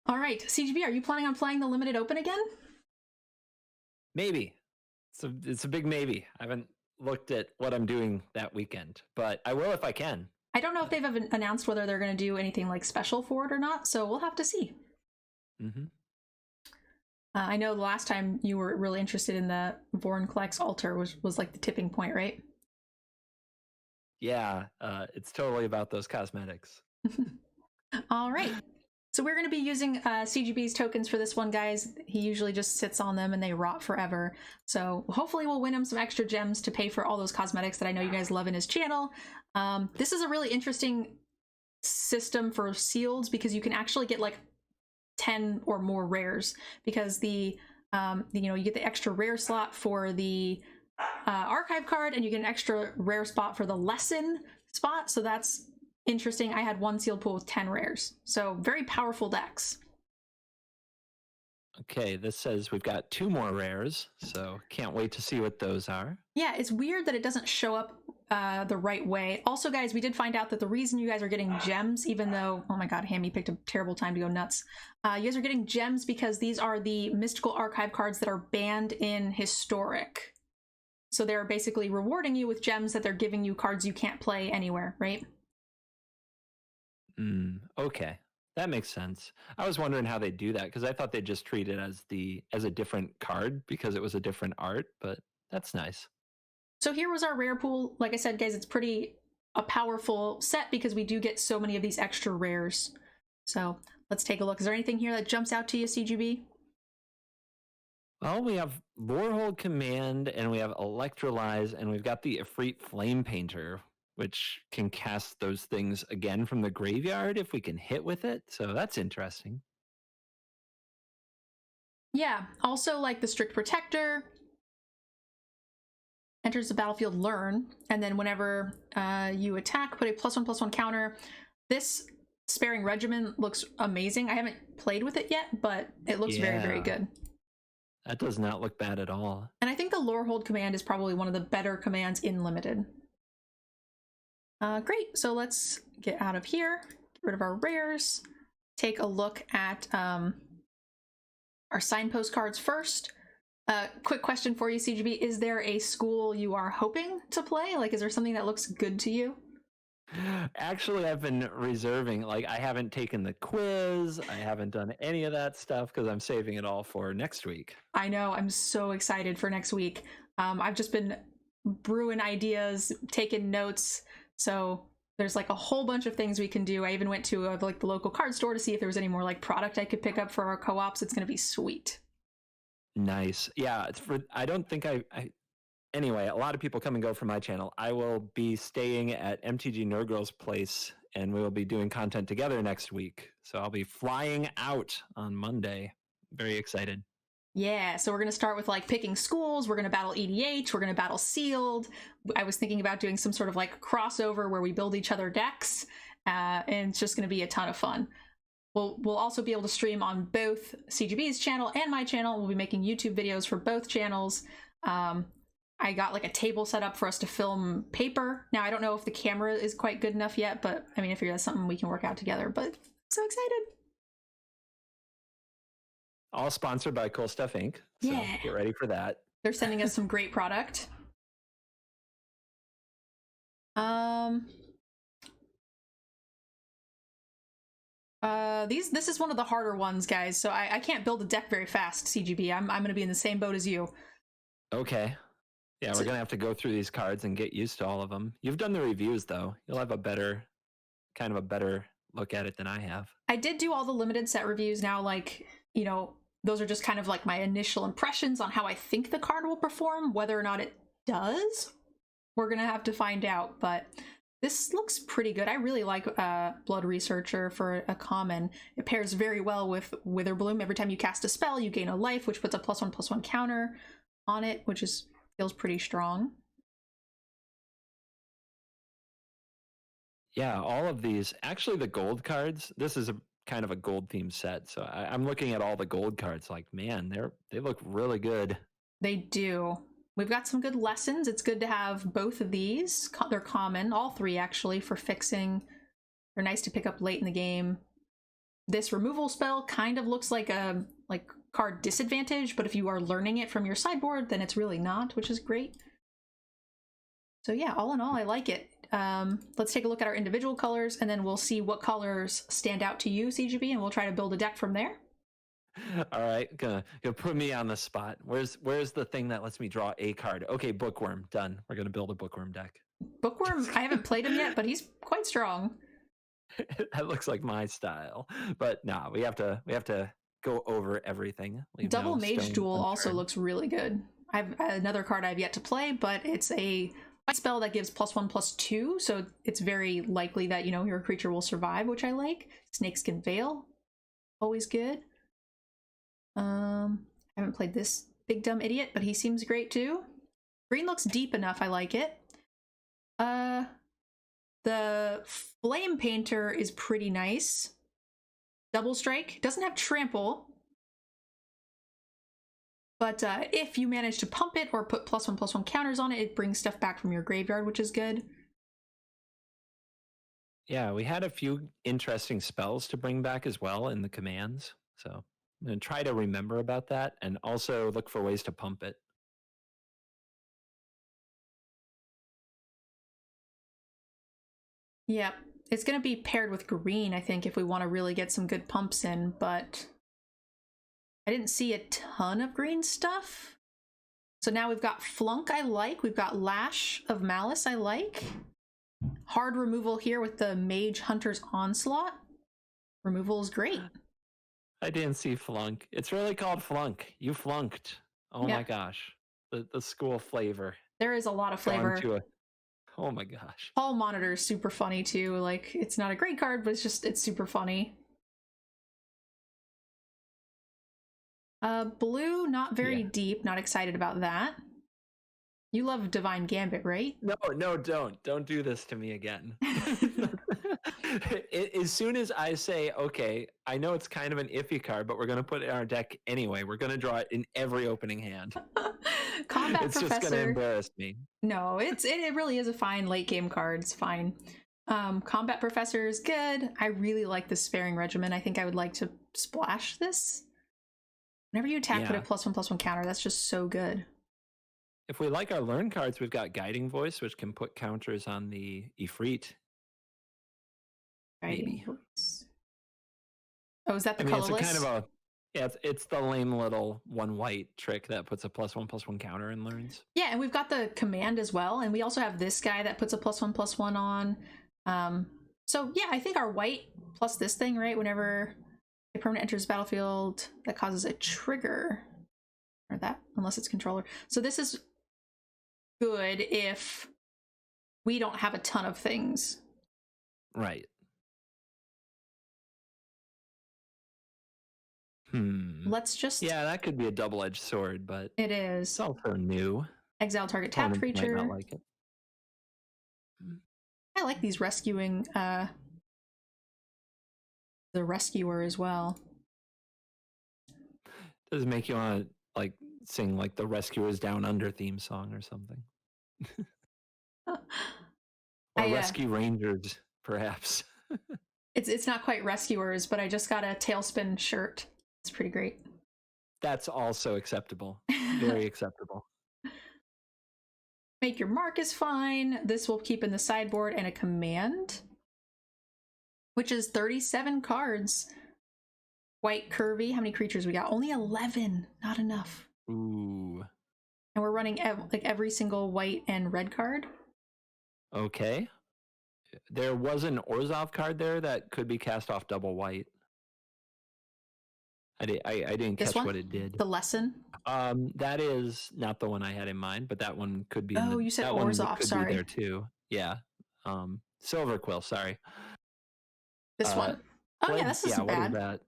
All right, CGB, are you planning on playing the limited open again? Maybe. It's a big maybe. I haven't looked at what I'm doing that weekend, but I will if I can. I don't know if they've announced whether they're going to do anything like special for it or not, so we'll have to see. Mm-hmm. I know the last time you were really interested in the Vorinclex altar was like the tipping point, right? Yeah, it's totally about those cosmetics. All right. So we're going to be using CGB's tokens for this one, guys. He usually just sits on them and they rot forever. So hopefully we'll win him some extra gems to pay for all those cosmetics that I know you guys love in his channel. This is a really interesting system for sealeds because you can actually get like 10 or more rares because the you get the extra rare slot for the archive card and you get an extra rare spot for the lesson spot. So that's interesting. I had one sealed pool with 10 rares. So very powerful decks. Okay, this says we've got 2 more rares, so can't wait to see what those are. Yeah, it's weird that it doesn't show up the right way. Also, guys, we did find out that the reason you guys are getting gems, even though, oh my god, Hammy picked a terrible time to go nuts. You guys are getting gems because these are the mystical archive cards that are banned in Historic. So they're basically rewarding you with gems that they're giving you cards you can't play anywhere, right? Okay, that makes sense. I was wondering how they do that because I thought they'd just treat it as a different card because it was a different art, but that's nice. So here was our rare pool. Like I said, guys, it's pretty a powerful set because we do get so many of these extra rares. So let's take a look. Is there anything here that jumps out to you, CGB? Well, we have Lorehold Command, and we have Electrolyze, and we've got the Ifrit Flame Painter, which can cast those things again from the graveyard if we can hit with it. So that's interesting. Yeah, also like the Strict Protector. Enters the battlefield, learn, and then whenever you attack, put a +1/+1 counter. This Sparing Regimen looks amazing. I haven't played with it yet, but it looks very, very good. That does not look bad at all. And I think the Lorehold command is probably one of the better commands in Limited. Great, so let's get out of here, get rid of our rares, take a look at our signpost cards first. Quick question for you, CGB. Is there a school you are hoping to play? Like, is there something that looks good to you? Actually, I've been reserving, like, I haven't taken the quiz. I haven't done any of that stuff because I'm saving it all for next week. I know. I'm so excited for next week. I've just been brewing ideas, taking notes. So there's like a whole bunch of things we can do. I even went to like the local card store to see if there was any more like product I could pick up for our co-ops. It's going to be sweet. Nice. Yeah, I don't think anyway, a lot of people come and go from my channel. I will be staying at Mtgnerdgirl's place and we will be doing content together next week. So I'll be flying out on Monday. Very excited. Yeah, so we're going to start with like picking schools. We're going to battle EDH. We're going to battle Sealed. I was thinking about doing some sort of like crossover where we build each other decks. And it's just going to be a ton of fun. We'll also be able to stream on both CGB's channel and my channel. We'll be making YouTube videos for both channels. I got like a table set up for us to film paper. Now, I don't know if the camera is quite good enough yet, but I mean, I figure that's something we can work out together, but I'm so excited. All sponsored by Cool Stuff Inc. So yeah. Get ready for that. They're sending us some great product. This is one of the harder ones, guys, so I can't build a deck very fast, CGB. I'm going to be in the same boat as you. Okay. Yeah, we're going to have to go through these cards and get used to all of them. You've done the reviews, though. You'll have a better look at it than I have. I did do all the limited set reviews. Now, like, you know, those are just kind of like my initial impressions on how I think the card will perform. Whether or not it does, we're going to have to find out, but this looks pretty good. I really like Blood Researcher for a common. It pairs very well with Witherbloom. Every time you cast a spell, you gain a life, which puts a +1/+1 counter on it, which feels pretty strong. Yeah, all of these. Actually, the gold cards, this is a kind of a gold themed set. So I'm looking at all the gold cards like, man, they look really good. They do. We've got some good lessons. It's good to have both of these. They're common, all three actually, for fixing. They're nice to pick up late in the game. This removal spell kind of looks like a card disadvantage, but if you are learning it from your sideboard, then it's really not, which is great. So yeah, all in all, I like it. Let's take a look at our individual colors, and then we'll see what colors stand out to you, CGB, and we'll try to build a deck from there. All right, gonna put me on the spot. Where's the thing that lets me draw a card? Okay, Bookworm, done. We're gonna build a Bookworm deck. Bookworm, I haven't played him yet, but he's quite strong. That looks like my style, but nah, we have to go over everything. Double Mage Duel also looks really good. I have another card I've yet to play, but it's a spell that gives +1/+2, so it's very likely that, you know, your creature will survive, which I like. Snakeskin Veil, always good. I haven't played this big dumb idiot, but he seems great too. Green looks deep enough, I like it. The Flame Painter is pretty nice. Double Strike, doesn't have Trample, but if you manage to pump it or put +1/+1 counters on it, it brings stuff back from your graveyard, which is good. Yeah, we had a few interesting spells to bring back as well in the commands, so I'm going to try to remember about that and also look for ways to pump it. Yeah, it's going to be paired with green, I think, if we want to really get some good pumps in, but I didn't see a ton of green stuff. So now we've got Flunk, I like. We've got Lash of Malice, I like. Hard removal here with the Mage Hunter's Onslaught. Removal is great. I didn't see Flunk. It's really called Flunk. You flunked. Oh my gosh. The school flavor. There is a lot of flavor. Oh my gosh. Hall Monitor is super funny too. Like, it's not a great card, but it's super funny. Blue, not very deep. Not excited about that. You love Divine Gambit, right? No, don't do this to me again. As soon as I say, okay, I know it's kind of an iffy card, but we're going to put it in our deck anyway. We're going to draw it in every opening hand. Combat it's Professor. Just going to embarrass me. No, it really is a fine late game card. It's fine. Combat Professor is good. I really like the Sparing Regimen. I think I would like to splash this. Whenever you attack with a +1/+1 counter, that's just so good. If we like our learn cards, we've got Guiding Voice, which can put counters on the Ifrit. Guiding Voice. Oh, is that the colorless? It's kind of a it's the lame little 1 white trick that puts a +1/+1 counter and learns. Yeah, and we've got the command as well, and we also have this guy that puts a +1/+1 on. So yeah, I think our white plus this thing, right? Whenever a permanent enters the battlefield, that causes a trigger, or that, unless it's controller. So this is good if we don't have a ton of things. Right. Let's just... Yeah, that could be a double-edged sword, but... It is. It's also new. Exile target tapped creature. Might not like it. I like these rescuing, the rescuer as well. Does it make you want to, like, sing, like, the Rescuers Down Under theme song or something? Or Rescue Rangers, perhaps. It's not quite Rescuers, but I just got a Tailspin shirt. It's pretty great. That's also acceptable. Very acceptable. Make Your Mark is fine. This will keep in the sideboard, and a command, which is 37 cards. White curvy. How many creatures we got? Only 11. Not enough. Ooh. And we're running like every single white and red card. Okay. There was an Orzhov card there that could be cast off double white. I didn't catch what it did. The lesson? That is not the one I had in mind, but that one could be. Oh, you said Orzhov. Sorry. Be there too. Yeah. Silver Quill. Sorry. This one. Oh yeah, this isn't bad. What is that?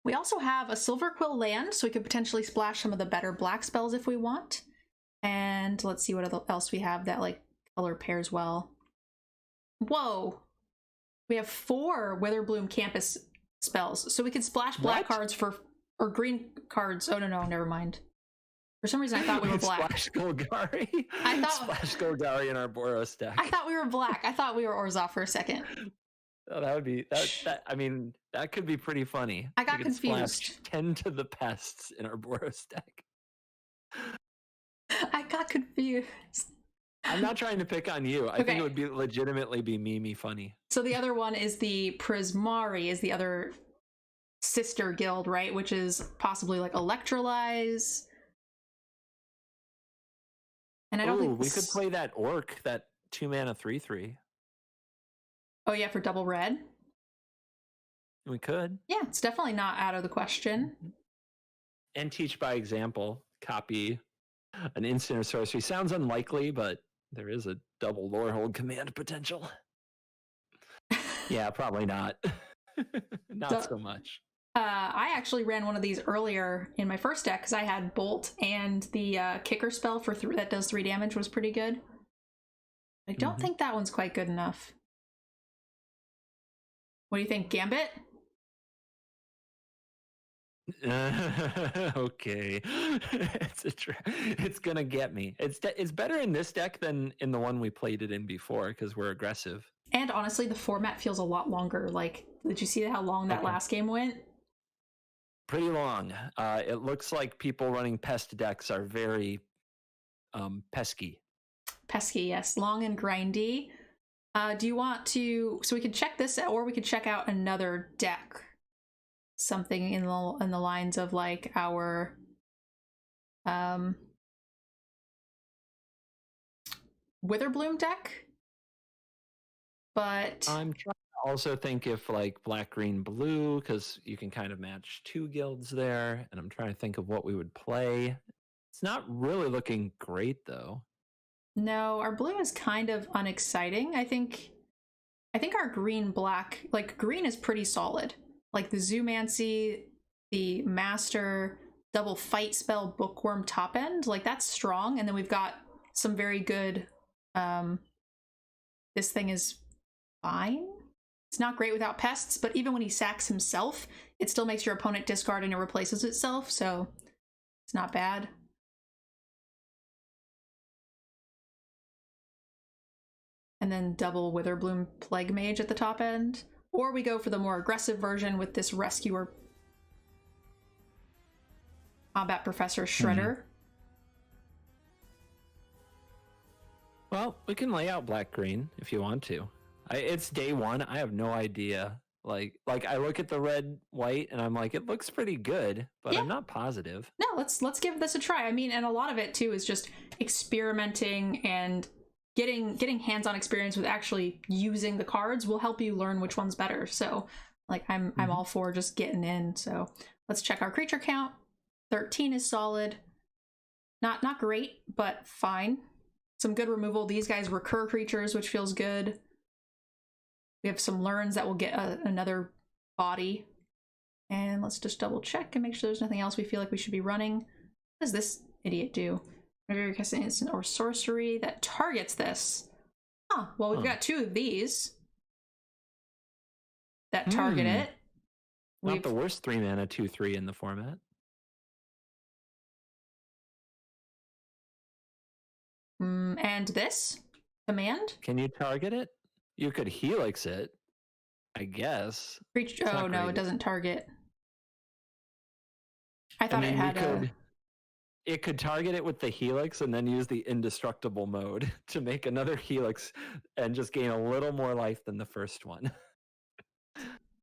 We also have a Silver Quill land, so we could potentially splash some of the better black spells if we want. And let's see what else we have that like color pairs well. Whoa! We have 4 Witherbloom Campus spells, so we could splash black cards or green cards. Oh no, never mind. For some reason, I thought we were black. Splash Golgari. I thought Splash Golgari in our Boros deck. I thought we were black. I thought we were Orzhov for a second. Oh, that would be that. I mean, that could be pretty funny. I We got could splash confused. 10 to the pests in our Boros deck. I got confused. I'm not trying to pick on you. I think Okay. it would be legitimately be meme funny. So the other one is the Prismari, is the other sister guild, right? Which is possibly like Electrolyze. And I don't think we could play that orc, that 2-mana 3/3. Oh yeah, for double red. We could. Yeah, it's definitely not out of the question. And teach by example. Copy an instant or sorcery. Sounds unlikely, but there is a double Lorehold command potential. Yeah, probably not. Not so much. I actually ran one of these earlier in my first deck because I had Bolt, and the kicker spell for that does 3 damage was pretty good. I don't think that one's quite good enough. What do you think, Gambit? Okay. It's gonna get me. It's better in this deck than in the one we played it in before because we're aggressive. And honestly, the format feels a lot longer. Like, did you see how long that last game went? Pretty long. It looks like people running pest decks are very pesky. Pesky, yes. Long and grindy. Do you want to... So we could check this out, or we could check out another deck. Something in the lines of, like, our... Witherbloom deck? But... I'm trying to also think if, like, black, green, blue, because you can kind of match 2 guilds there, and I'm trying to think of what we would play. It's not really looking great, though. No, our blue is kind of unexciting. I think our green-black... Like, green is pretty solid. Like, the Zoomancy, the Master, double fight spell, Bookworm top end, like, that's strong. And then we've got some very good... This thing is fine. It's not great without pests, but even when he sacks himself, it still makes your opponent discard and it replaces itself, so it's not bad. And then double Witherbloom Plague Mage at the top end. Or we go for the more aggressive version with this Rescuer Combat Professor Shredder. Well, we can lay out black-green if you want to. It's day one. I have no idea. Like I look at the red-white and I'm like, it looks pretty good, but yeah. I'm not positive. No, let's give this a try. I mean, and a lot of it too is just experimenting and getting hands-on experience with actually using the cards will help you learn which one's better. So, like, I'm all for just getting in. So let's check our creature count. 13 is solid. Not great, but fine. Some good removal. These guys recur creatures, which feels good. We have some learns that will get another body. And let's just double check and make sure there's nothing else we feel like we should be running. What does this idiot do? Whenever casting instant or sorcery that targets this. Huh. Well, we've got 2 of these that target it. Not the worst 3-mana 2/3 in the format. And this command? Can you target it? You could Helix it, I guess. Oh no, it doesn't target. I thought it had It could target it with the Helix and then use the indestructible mode to make another Helix and just gain a little more life than the first one.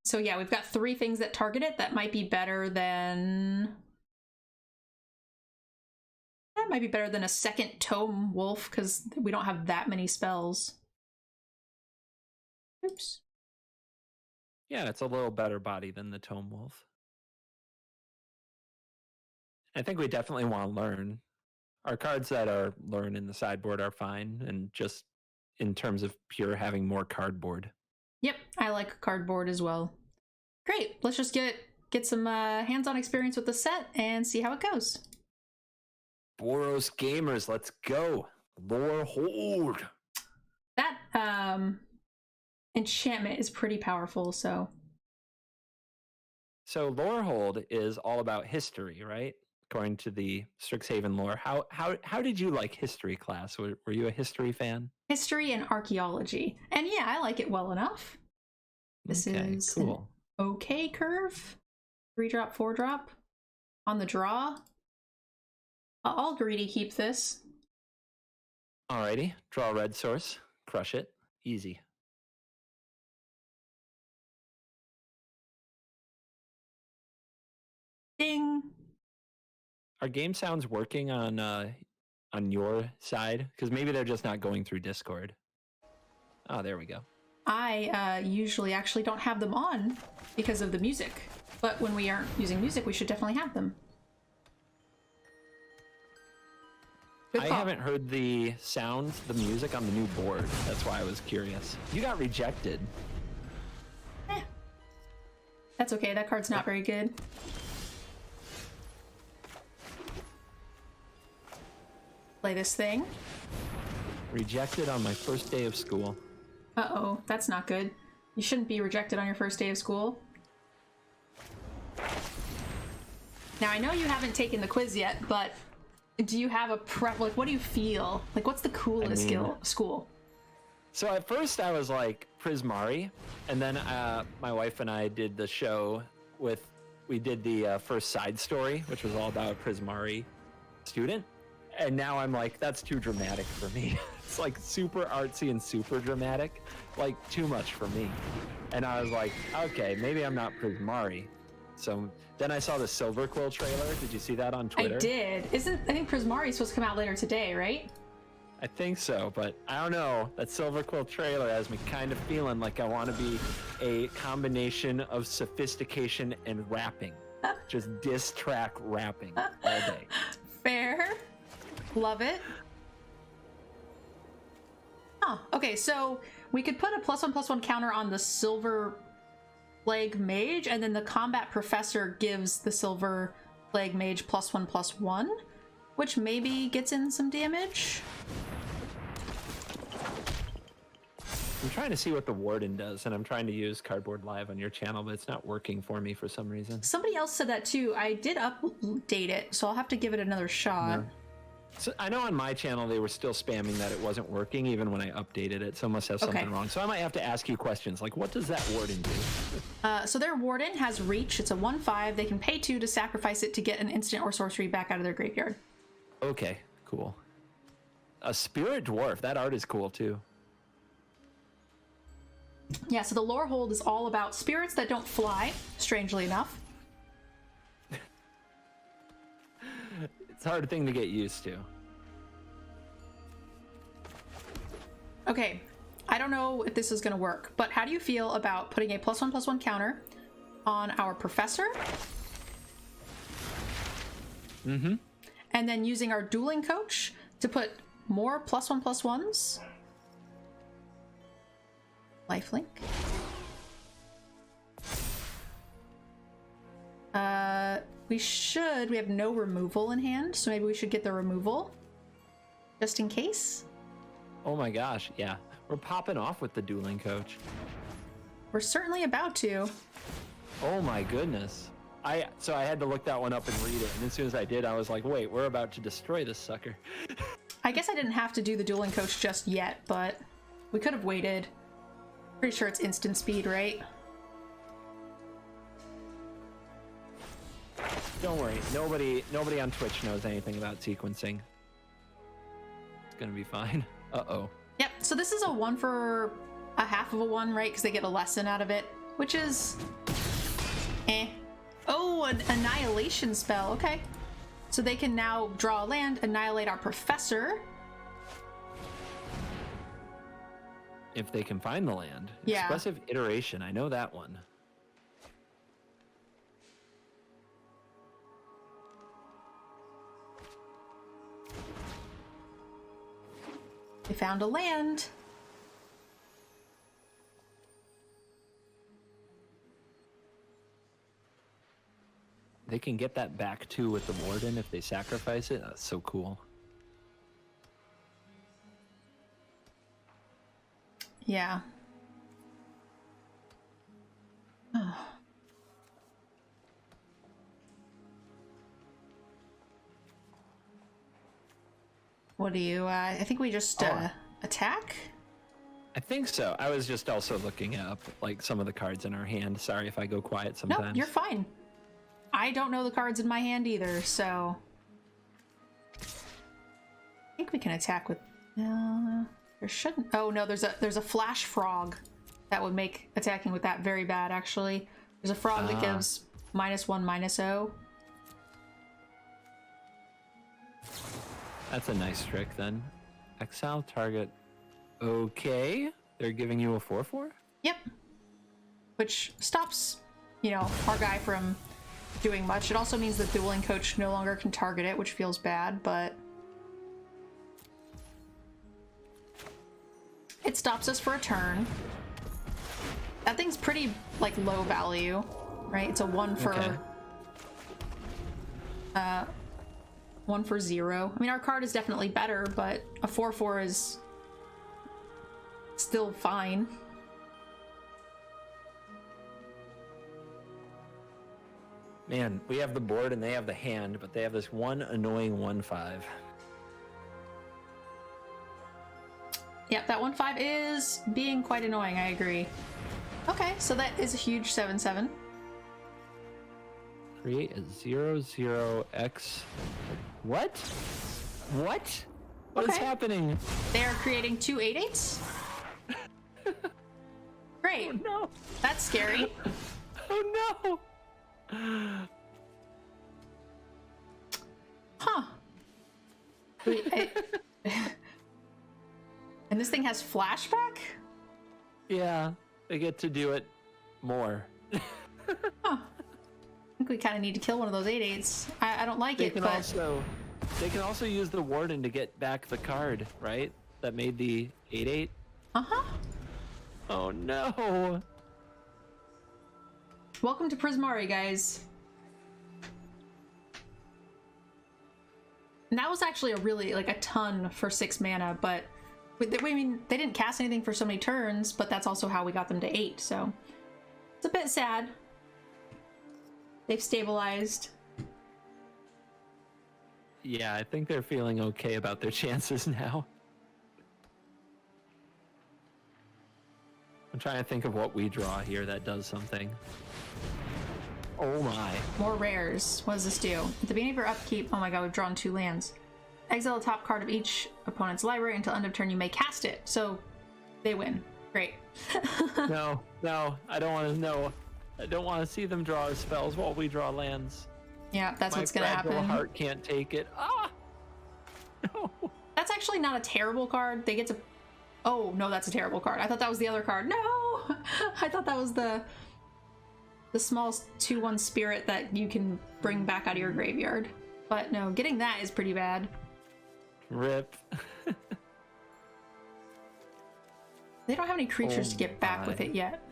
So yeah, we've got 3 things that target it. That might be better than... That might be better than a second Tome Wolf, because we don't have that many spells. Oops. Yeah, it's a little better body than the Tome Wolf. I think we definitely want to learn. Our cards that are learn in the sideboard are fine, and just in terms of pure having more cardboard. Yep, I like cardboard as well. Great, let's just get some hands-on experience with the set and see how it goes. Boros gamers, let's go. Lorehold. That enchantment is pretty powerful, so. So Lorehold is all about history, right? According to the Strixhaven lore. How did you like history class? Were you a history fan? History and archaeology. And yeah, I like it well enough. This Okay, is cool. an okay curve. 3-drop, 4-drop. On the draw. I'll greedy keep this. Alrighty, draw red source, crush it, easy. Ding! Are game sounds working on your side? Because maybe they're just not going through Discord. Oh, there we go. I usually actually don't have them on because of the music. But when we aren't using music, we should definitely have them. I haven't heard the sounds, the music on the new board. That's why I was curious. You got rejected. That's okay, that card's not very good. Play this thing. Rejected on my first day of school. Uh-oh, that's not good. You shouldn't be rejected on your first day of school. Now, I know you haven't taken the quiz yet, but do you have a like, what do you feel? Like, what's the coolest school? So at first I was like Prismari, and then my wife and I did the show we did the first side story, which was all about a Prismari student. And now I'm like, that's too dramatic for me. It's like super artsy and super dramatic, like too much for me. And I was like, okay, maybe I'm not Prismari. So then I saw the Silver Quill trailer. Did you see that on Twitter? I did. I think Prismari is supposed to come out later today, right? I think so, but I don't know. That Silver Quill trailer has me kind of feeling like I want to be a combination of sophistication and rapping. Just diss track rapping all day. Fair. Love it. Oh, okay, so we could put a +1/+1 counter on the Silver Plague Mage, and then the Combat Professor gives the Silver Plague Mage +1/+1, which maybe gets in some damage. I'm trying to see what the Warden does, and I'm trying to use Cardboard Live on your channel, but it's not working for me for some reason. Somebody else said that too. I did update it, so I'll have to give it another shot. Yeah. So I know on my channel they were still spamming that it wasn't working even when I updated it, so I must have something wrong. So I might have to ask you questions like, what does that Warden do? So their Warden has Reach. It's a 1/5. They can pay 2 to sacrifice it to get an instant or sorcery back out of their graveyard. Okay, cool. A Spirit Dwarf. That art is cool too. Yeah, so the Lorehold is all about spirits that don't fly, strangely enough. It's a hard thing to get used to. Okay, I don't know if this is going to work, but how do you feel about putting a +1/+1 counter on our Professor? Mm-hmm. And then using our Dueling Coach to put more +1/+1s? Lifelink. We have no removal in hand, so maybe we should get the removal just in case. Oh my gosh, yeah. We're popping off with the Dueling Coach. We're certainly about to. Oh my goodness. So I had to look that one up and read it, and as soon as I did, I was like, wait, we're about to destroy this sucker. I guess I didn't have to do the Dueling Coach just yet, but we could have waited. Pretty sure it's instant speed, right? Don't worry, nobody on Twitch knows anything about sequencing. It's gonna be fine. Uh-oh. Yep, so this is a 1 for a half of a 1, right? Because they get a lesson out of it, which is... eh. Oh, an annihilation spell, okay. So they can now draw a land, annihilate our Professor. If they can find the land. Yeah. Expressive Iteration, I know that one. They found a land. They can get that back too with the Warden if they sacrifice it. That's so cool. Yeah. What do you, I think we just, attack? I think so. I was just also looking up like some of the cards in our hand. Sorry if I go quiet sometimes. No, you're fine. I don't know the cards in my hand either, so I think we can attack with. There shouldn't. Oh no, there's a flash frog that would make attacking with that very bad. Actually, there's a frog that gives -1/-0. That's a nice trick then. Exile target. Okay, they're giving you a 4/4. Yep. Which stops, our guy from doing much. It also means that the dueling coach no longer can target it, which feels bad, but it stops us for a turn. That thing's pretty, low value, right? It's a 1 for... Okay. 1 for 0. I mean, our card is definitely better, but a 4/4 is still fine. Man, we have the board and they have the hand, but they have this one annoying 1/5. Yep, that 1/5 is being quite annoying, I agree. Okay, so that is a huge 7/7. Create a 0/0x. What? What? What is Okay. happening? They are creating 2 8/8s? Great. Oh no! That's scary. Oh no! Huh. And this thing has flashback? Yeah, they get to do it more. Huh. I think we kind of need to kill one of those 8/8s. I don't like it, but... They can also use the warden to get back the card, right? That made the 8/8. Uh-huh. Oh no! Welcome to Prismari, guys. And that was actually a ton for 6 mana, but I mean, they didn't cast anything for so many turns, but that's also how we got them to 8, so it's a bit sad. They've stabilized. Yeah, I think they're feeling okay about their chances now. I'm trying to think of what we draw here that does something. Oh my. More rares. What does this do? At the beginning of your upkeep, oh my god, we've drawn 2 lands. Exile the top card of each opponent's library until end of turn. You may cast it. So they win. Great. No, I don't want to know. I don't want to see them draw spells while we draw lands. Yeah, that's what's gonna happen. My heart can't take it. Ah! No. That's actually not a terrible card. They get to... Oh, no, that's a terrible card. I thought that was the other card. No! I thought that was the small 2/1 spirit that you can bring back out of your graveyard. But no, getting that is pretty bad. Rip. They don't have any creatures to get back with it yet.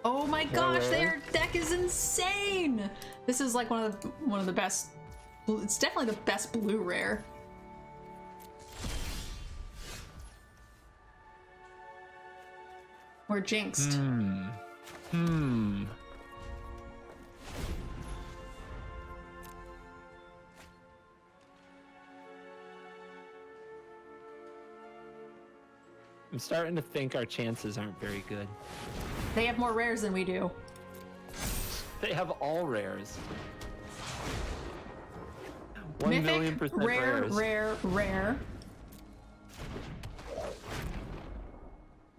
Oh my gosh, their deck is insane! This is like one of the best. It's definitely the best blue rare. We're jinxed. I'm starting to think our chances aren't very good. They have more rares than we do. They have all rares. 1 Mythic, million% rare, rares. rare.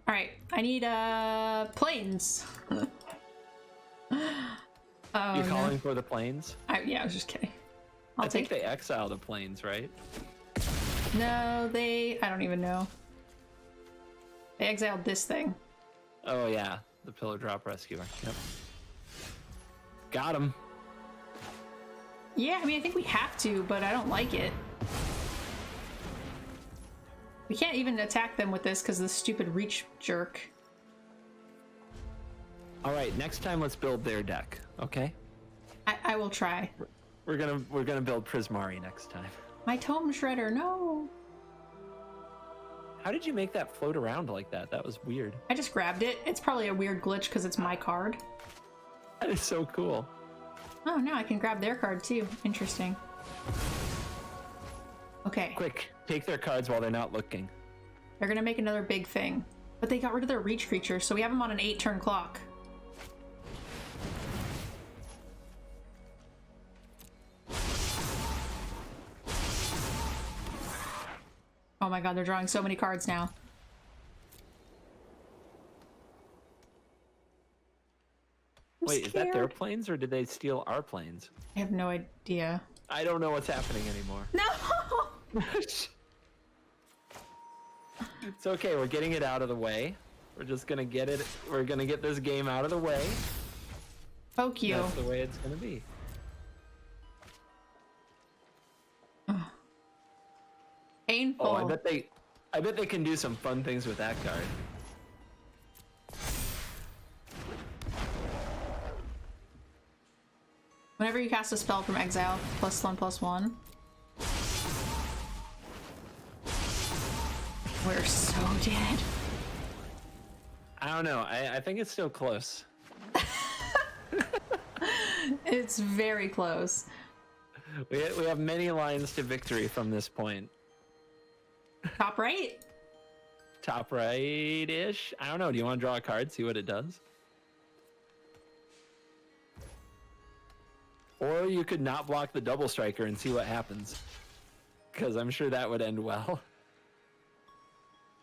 Alright, I need planes. Oh, You calling for the planes? Yeah, I was just kidding. I think they exile the planes, right? No, I don't even know. They exiled this thing. Oh yeah, the Pillar Drop Rescuer. Yep. Got him. Yeah, I mean, I think we have to, but I don't like it. We can't even attack them with this because of the stupid reach jerk. All right, next time let's build their deck, okay? I will try. We're gonna build Prismari next time. My Tome Shredder, no! How did you make that float around like that? That was weird. I just grabbed it. It's probably a weird glitch because it's my card. That is so cool. Oh no, I can grab their card too. Interesting. Okay. Quick, take their cards while they're not looking. They're gonna make another big thing. But they got rid of their reach creature, so we have them on an 8-turn clock. Oh my god, they're drawing so many cards now. Wait, is that their planes or did they steal our planes? I have no idea. I don't know what's happening anymore. No! It's okay, we're getting it out of the way. We're just gonna get it, we're gonna get this game out of the way. Poke you. That's the way it's gonna be. Painful. Oh, I bet they can do some fun things with that card. Whenever you cast a spell from exile, +1/+1. We're so dead. I don't know. I think it's still close. It's very close. We have many lines to victory from this point. Top right? Top right-ish? I don't know. Do you want to draw a card, see what it does? Or you could not block the double striker and see what happens. Because I'm sure that would end well.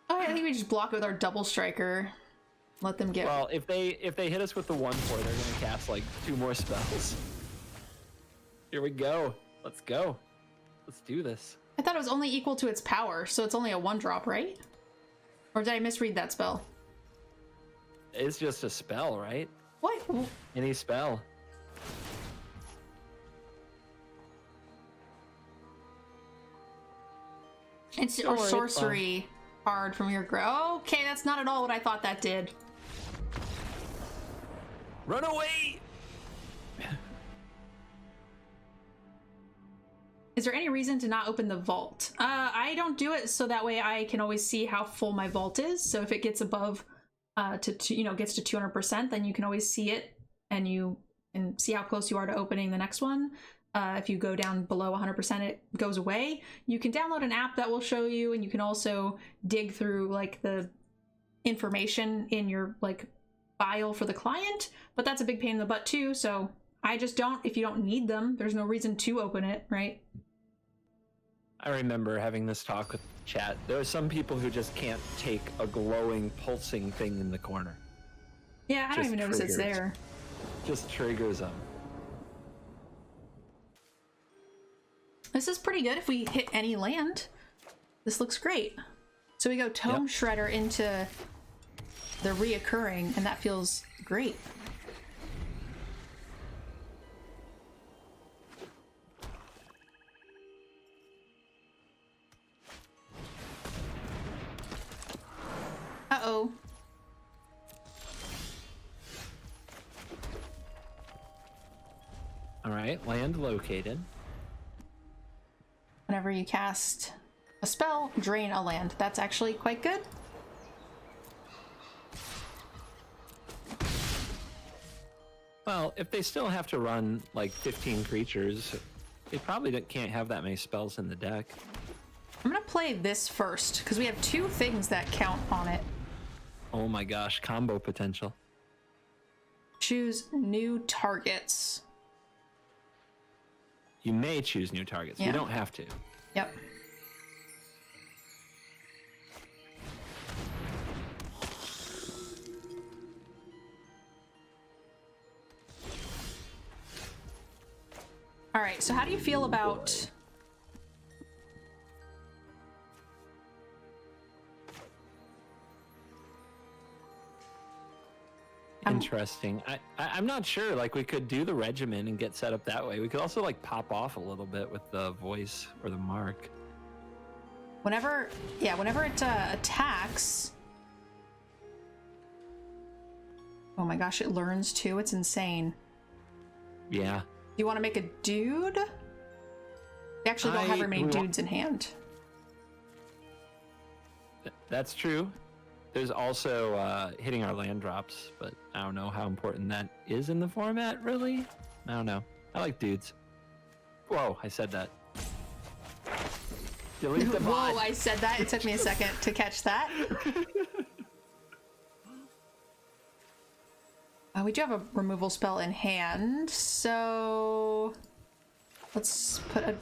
Oh, I think we just block it with our double striker. Let them get... Well, if they hit us with the 1/4, they're going to cast like 2 more spells. Here we go. Let's go. Let's do this. I thought it was only equal to its power, so it's only a 1-drop, right? Or did I misread that spell? It's just a spell, right? What? Any spell. It's or sorcery card from your grave. Okay, that's not at all what I thought that did. Run away! Is there any reason to not open the vault? I don't do it so that way I can always see how full my vault is. So if it gets above gets to 200%, then you can always see it and you can see how close you are to opening the next one. If you go down below 100%, it goes away. You can download an app that will show you, and you can also dig through like the information in your like file for the client, but that's a big pain in the butt too. So I just don't, if you don't need them, there's no reason to open it, right? I remember having this talk with chat. There are some people who just can't take a glowing, pulsing thing in the corner. Yeah, I don't even notice it's there. Just triggers them. This is pretty good if we hit any land. This looks great. So we go Tome Shredder into the reoccurring, and that feels great. Uh-oh. All right, land located. Whenever you cast a spell, drain a land. That's actually quite good. Well, if they still have to run like 15 creatures, they probably can't have that many spells in the deck. I'm gonna play this first, because we have 2 things that count on it. Oh my gosh, combo potential. Choose new targets. You may choose new targets. You don't have to. Yep. All right, so how do you feel about... Interesting. I'm not sure. Like, we could do the regimen and get set up that way. We could also like pop off a little bit with the voice or the mark. Whenever it attacks... Oh my gosh, it learns too. It's insane. Yeah. Do you want to make a dude? We actually don't have very many dudes in hand. That's true. There's also hitting our land drops, but I don't know how important that is in the format, really. I don't know. I like dudes. Whoa, I said that. Delete the bot. Whoa, I said that. It took me a second to catch that. We do have a removal spell in hand, so let's put a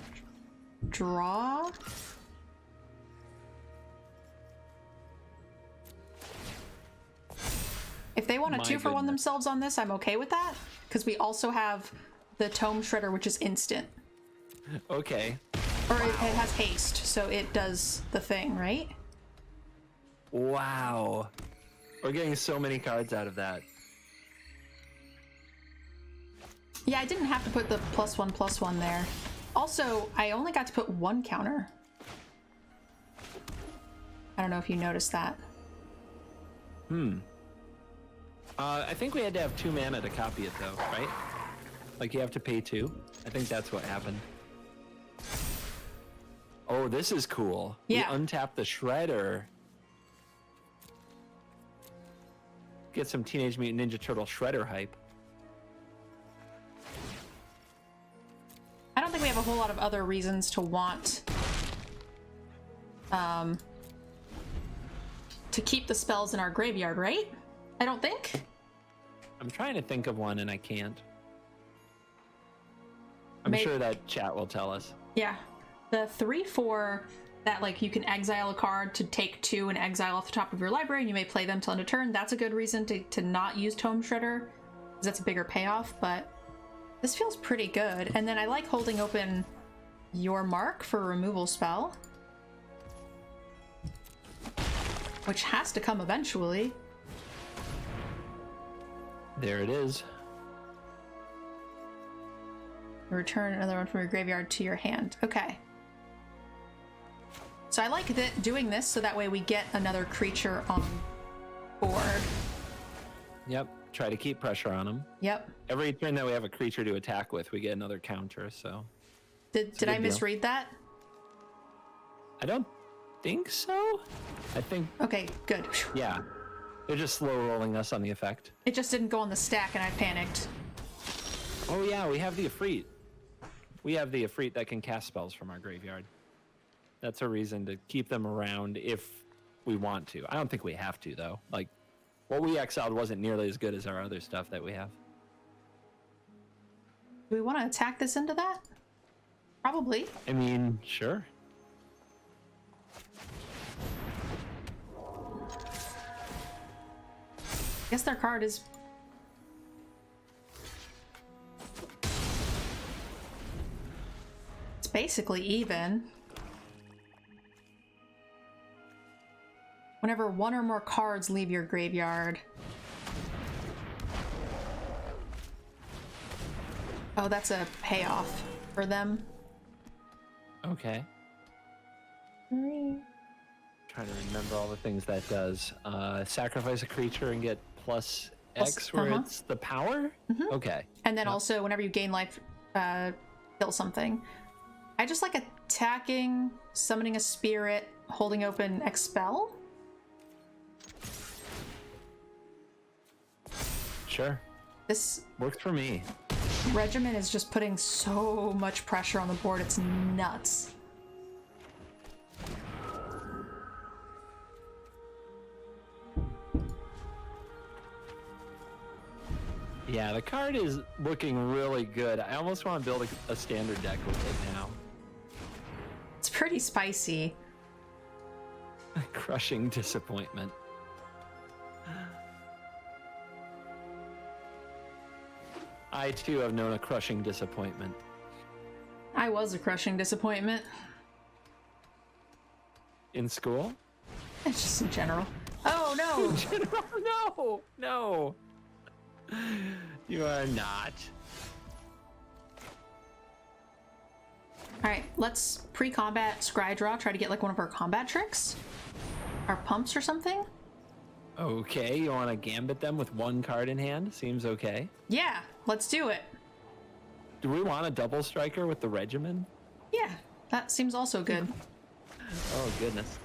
draw. If they want a 2-for-1 themselves on this, I'm okay with that, because we also have the Tome Shredder, which is instant. Okay. Or it has haste, so it does the thing, right? Wow. We're getting so many cards out of that. Yeah, I didn't have to put the +1/+1 there. Also, I only got to put 1 counter. I don't know if you noticed that. I think we had to have 2 mana to copy it though, right? Like you have to pay 2. I think that's what happened. Oh, this is cool. Yeah. We untap the Shredder. Get some Teenage Mutant Ninja Turtle Shredder hype. I don't think we have a whole lot of other reasons to want to keep the spells in our graveyard, right? I don't think. I'm trying to think of one and I can't. I'm sure that chat will tell us. Yeah. The 3/4 that like you can exile a card to take 2 and exile off the top of your library and you may play them till end of turn. That's a good reason to not use Tome Shredder, because that's a bigger payoff, but this feels pretty good. And then I like holding open your mark for a removal spell, which has to come eventually. There it is. Return another one from your graveyard to your hand. Okay. So I like doing this so that way we get another creature on board. Yep. Try to keep pressure on them. Yep. Every turn that we have a creature to attack with, we get another counter, so... Did I misread that? I don't think so. I think... Okay, good. Yeah. They're just slow rolling us on the effect. It just didn't go on the stack and I panicked. Oh yeah, we have the Ifrit. We have the Ifrit that can cast spells from our graveyard. That's a reason to keep them around if we want to. I don't think we have to, though. Like, what we exiled wasn't nearly as good as our other stuff that we have. Do we want to attack this into that? Probably. I mean, sure. I guess their card is... It's basically even. Whenever 1 or more cards leave your graveyard. Oh, that's a payoff for them. Okay. Trying to remember all the things that does. Sacrifice a creature and get plus X where it's the power? Okay. And then also, whenever you gain life, kill something. I just like attacking, summoning a spirit, holding open, expel. Sure. This works for me. Regiment is just putting so much pressure on the board, it's nuts. Yeah, the card is looking really good. I almost want to build a standard deck with it now. It's pretty spicy. Crushing disappointment. I too have known a crushing disappointment. I was a crushing disappointment. In school? It's just in general. Oh no! In general? No! No! You are not. Alright, let's pre-combat scry draw, try to get like one of our combat tricks? Our pumps or something? Okay, you want to gambit them with 1 card in hand? Seems okay. Yeah, let's do it. Do we want a double striker with the regimen? Yeah, that seems also good. Oh, goodness.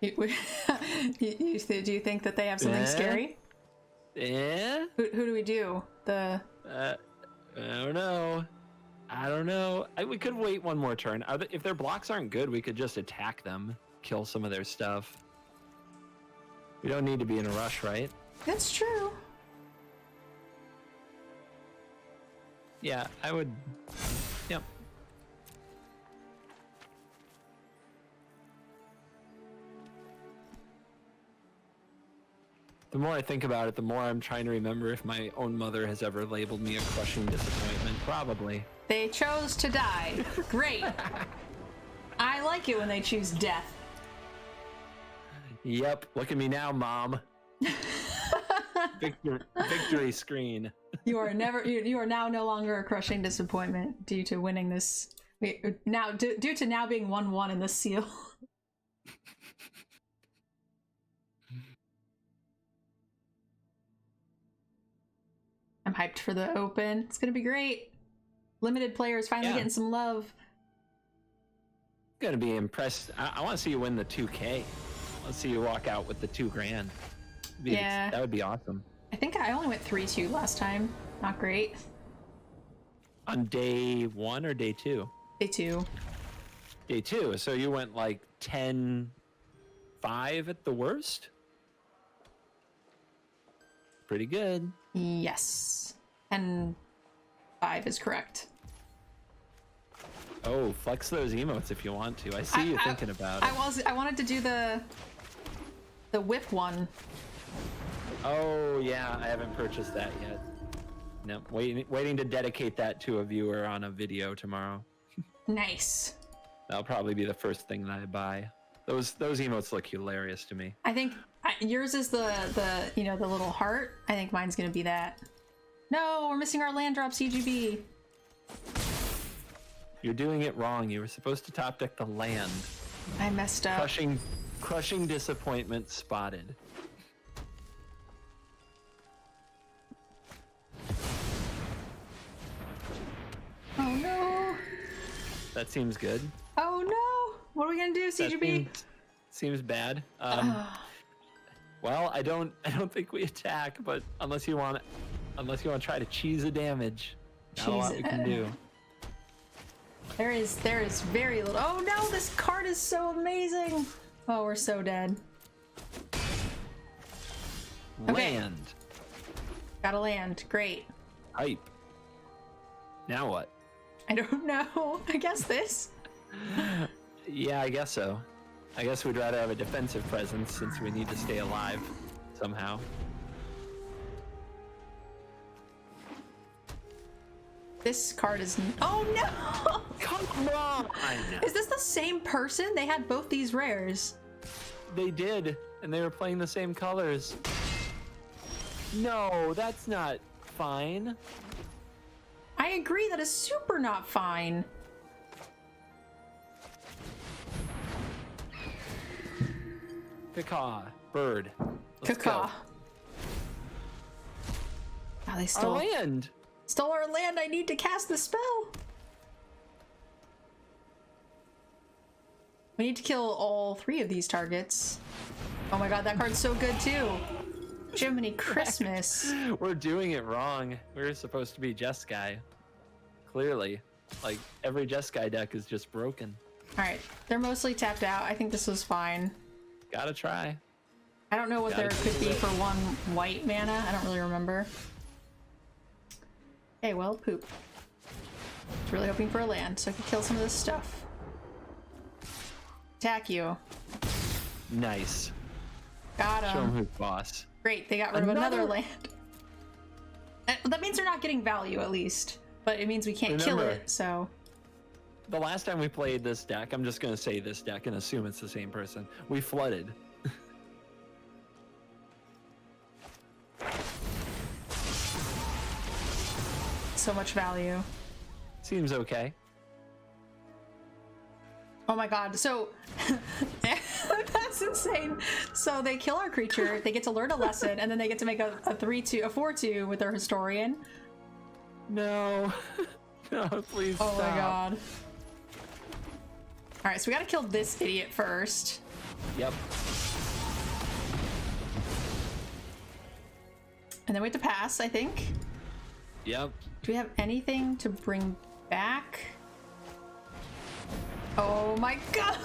Do you think that they have something scary? Yeah? Who do we do? The... I don't know. I don't know. We could wait one more turn. If their blocks aren't good, we could just attack them, kill some of their stuff. We don't need to be in a rush, right? That's true. Yeah, I would. Yep. The more I think about it, the more I'm trying to remember if my own mother has ever labeled me a crushing disappointment. Probably. They chose to die. Great. I like it when they choose death. Yep. Look at me now, Mom. Victory screen. You are now no longer a crushing disappointment due to winning this. Now, due to now being 1-1 in this seal. I'm hyped for the open. It's gonna be great. Limited players finally getting some love. Gonna be impressed. I want to see you win the 2K. Let's see you walk out with the $2,000. Yeah, that would be awesome. I think I only went 3-2 last time. Not great. On day 1 or day 2? Day 2. Day 2. So you went like 10-5 at the worst. Pretty good. Yes. And 5 is correct. Oh, flex those emotes if you want to. I see you thinking about it. I wanted to do the whip one. Oh yeah, I haven't purchased that yet. No, waiting to dedicate that to a viewer on a video tomorrow. Nice. That'll probably be the first thing that I buy. Those emotes look hilarious to me. I think yours is the the little heart. I think mine's gonna be that. No, we're missing our land drop CGB. You're doing it wrong. You were supposed to top deck the land. I messed up. Crushing disappointment spotted. Oh no. That seems good. Oh no. What are we gonna do, CGB? Seems bad. Well, I don't think we attack, but unless you want to try to cheese a damage, not a lot we can do. There is very little. Oh no, this card is so amazing. Oh, we're so dead. Okay. Land. Gotta land. Great. Hype. Now what? I don't know. I guess this. Yeah, I guess so. I guess we'd rather have a defensive presence since we need to stay alive somehow. This card is... Oh no! Come on! Is this the same person? They had both these rares. They did, and they were playing the same colors. No, that's not fine. I agree, that is super not fine. Cacaw. Bird. Let's Cacaw. go. Oh, they stole Our land! Stole our land! I need to cast the spell! We need to kill all 3 of these targets. Oh my god, that card's so good too! Jiminy Christmas. We're doing it wrong. We're supposed to be Jeskai. Clearly. Like, every Jeskai deck is just broken. Alright, they're mostly tapped out. I think this was fine. Gotta try. I don't know what there could be for 1 white mana. I don't really remember. Okay, well, poop. I was really hoping for a land so I could kill some of this stuff. Attack you. Nice. Got him. Show him who's boss. Great, they got rid of another land. That means they're not getting value, at least. But it means we can't kill it, so... The last time we played this deck, I'm just going to say this deck and assume it's the same person. We flooded. So much value. Seems okay. Oh my god, so... That's insane. So they kill our creature, they get to learn a lesson, and then they get to make a 3-2, a 4-2 with their Historian. No. No, please stop. Oh my god. Alright, so we gotta kill this idiot first. Yep. And then we have to pass, I think. Yep. Do we have anything to bring back. Oh my god!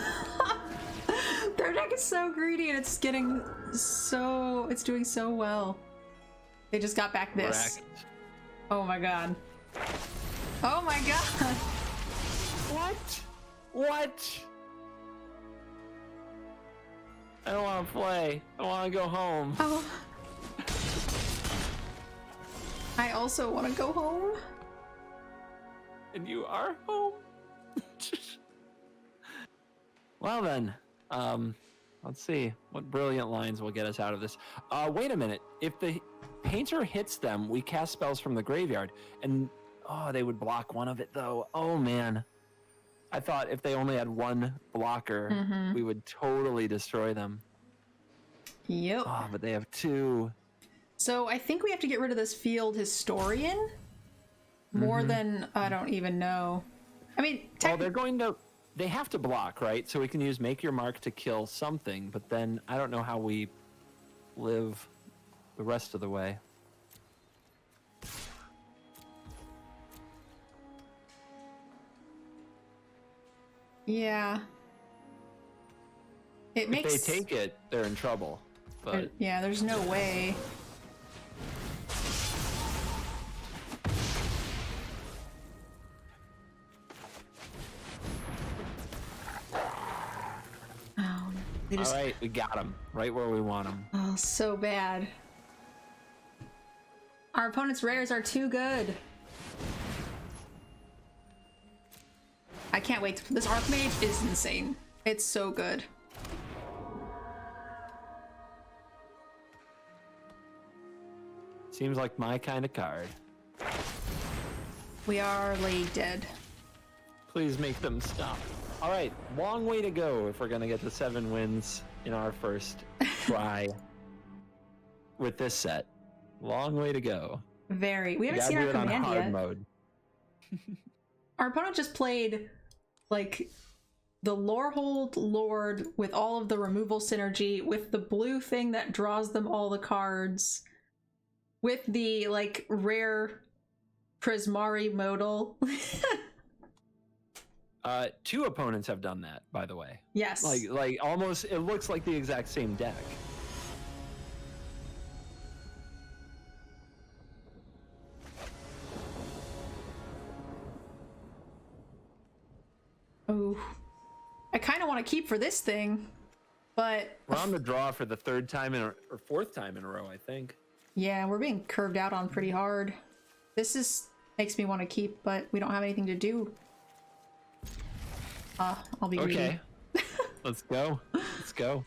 Their deck is so greedy and it's getting so... It's doing so well. They just got back this. Correct. Oh my god. Oh my god! What? What? I don't want to play. I want to go home. Oh. I also want to go home. And you are home? Well then, let's see what brilliant lines will get us out of this. Wait a minute. If the painter hits them, we cast spells from the graveyard. And, oh, they would block one of it though. Oh man. I thought if they only had one blocker, we would totally destroy them. Yep. Oh, but they have two. So I think we have to get rid of this field historian. More than, I don't even know. I mean, well, they have to block, right? So we can use Make Your Mark to kill something, but then I don't know how we live the rest of the way. Yeah. It makes... If they take it, they're in trouble. But yeah, there's no way. Oh, they just... all right, we got them right where we want them. Oh, so bad. Our opponent's rares are too good. I can't wait. This Archmage is insane. It's so good. Seems like my kind of card. We are laid dead. Please make them stop. All right, long way to go if we're gonna get to 7 wins in our first try with this set. Long way to go. Very. We haven't gotta seen do our it on command hard yet. mode. Our opponent just played like the Lorehold Lord with all of the removal synergy, with the blue thing that draws them all the cards, with the like rare Prismari modal. 2 opponents have done that, by the way. Yes. Like almost, it looks like the exact same deck. Oh, I kind of want to keep for this thing, but We're on the draw for the 3rd time or 4th time in a row, I think. yeah, we're being curved out on pretty hard. This makes me want to keep, but we don't have anything to do. I'll be Okay. greedy. Let's go. Let's go.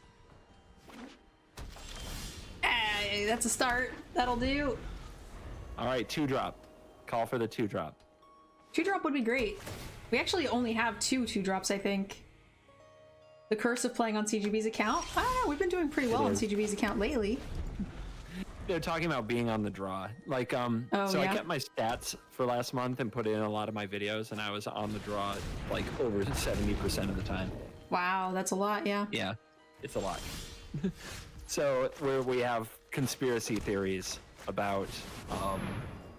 Hey, that's a start. That'll do. All right, 2-drop. Call for the 2-drop. 2-drop would be great. We actually only have 2 2-drops, I think. The curse of playing on CGB's account. We've been doing pretty well on CGB's account lately. They're talking about being on the draw. Like, so yeah? I kept my stats for last month and put in a lot of my videos, and I was on the draw like over 70% of the time. Wow, that's a lot, yeah. Yeah, it's a lot. So where we have conspiracy theories about,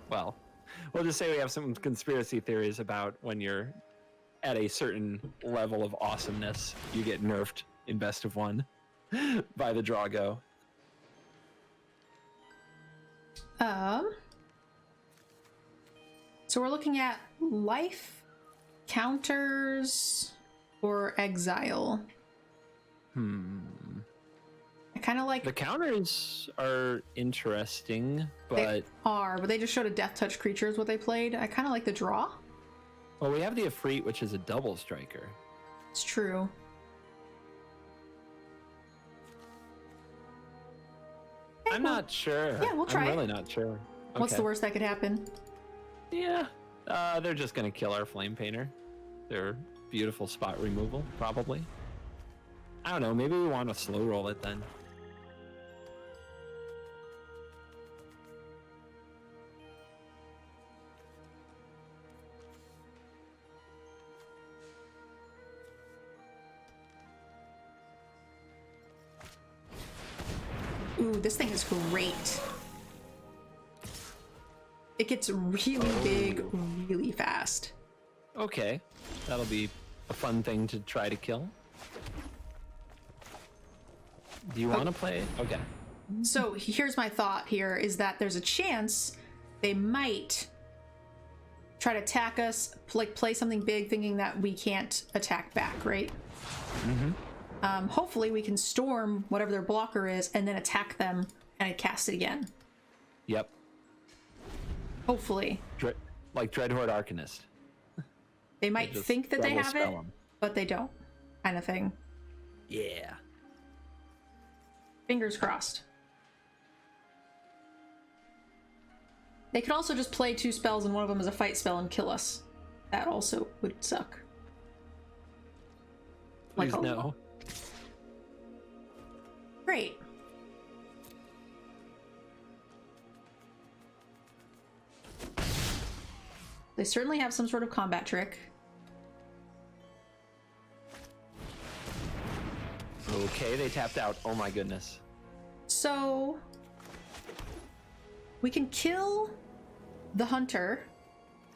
well, we'll just say we have some conspiracy theories about when you're at a certain level of awesomeness, you get nerfed in best of 1 by the Drago. So we're looking at life, counters, or exile. I kind of like... The counters are interesting, but... but they just showed a death touch creature is what they played. I kind of like the draw. Well, we have the Efreet, which is a double striker. It's true. I'm not sure. Yeah, we'll try I'm it. really not sure. What's Okay. the worst that could happen? Yeah. They're just going to kill our Flame Painter. Their beautiful spot removal, probably. I don't know. Maybe we want to slow roll it then. Ooh, this thing is great. It gets really big really fast. Okay, that'll be a fun thing to try to kill. Do you want to play? Okay. So here's my thought here is that there's a chance they might try to attack us, like play something big thinking that we can't attack back, right? Mm-hmm. Hopefully we can storm whatever their blocker is and then attack them and I cast it again. Yep. Hopefully. Like Dreadhorde Arcanist. They might think that they have it, them. but they don't, kind of thing. Yeah. Fingers crossed. They could also just play 2 spells and one of them is a fight spell and kill us. That also would suck. Please no. Great. They certainly have some sort of combat trick. Okay, they tapped out. Oh my goodness. So we can kill the hunter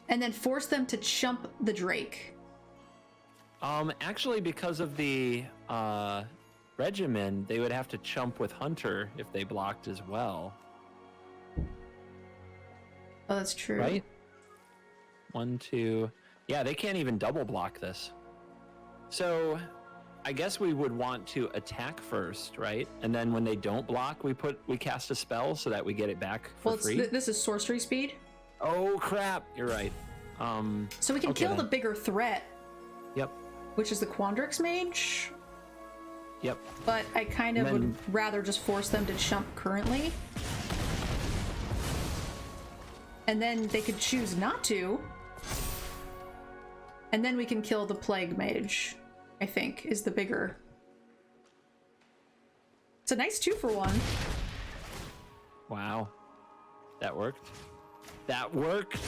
and then force them to chump the drake. Actually, because of the regimen, they would have to chump with hunter if they blocked as well. Oh, that's true. Right? 1, 2. Yeah, they can't even double block this. So I guess we would want to attack first, right? And then when they don't block, we cast a spell so that we get it back for free. This is sorcery speed. Oh crap! You're right. So we can kill the bigger threat. Yep. Which is the Quandrix Mage. Yep. But I kind of would rather just force them to chump currently. And then they could choose not to. And then we can kill the Plague Mage, I think, is the bigger. It's a nice 2-for-1. Wow. That worked. That worked!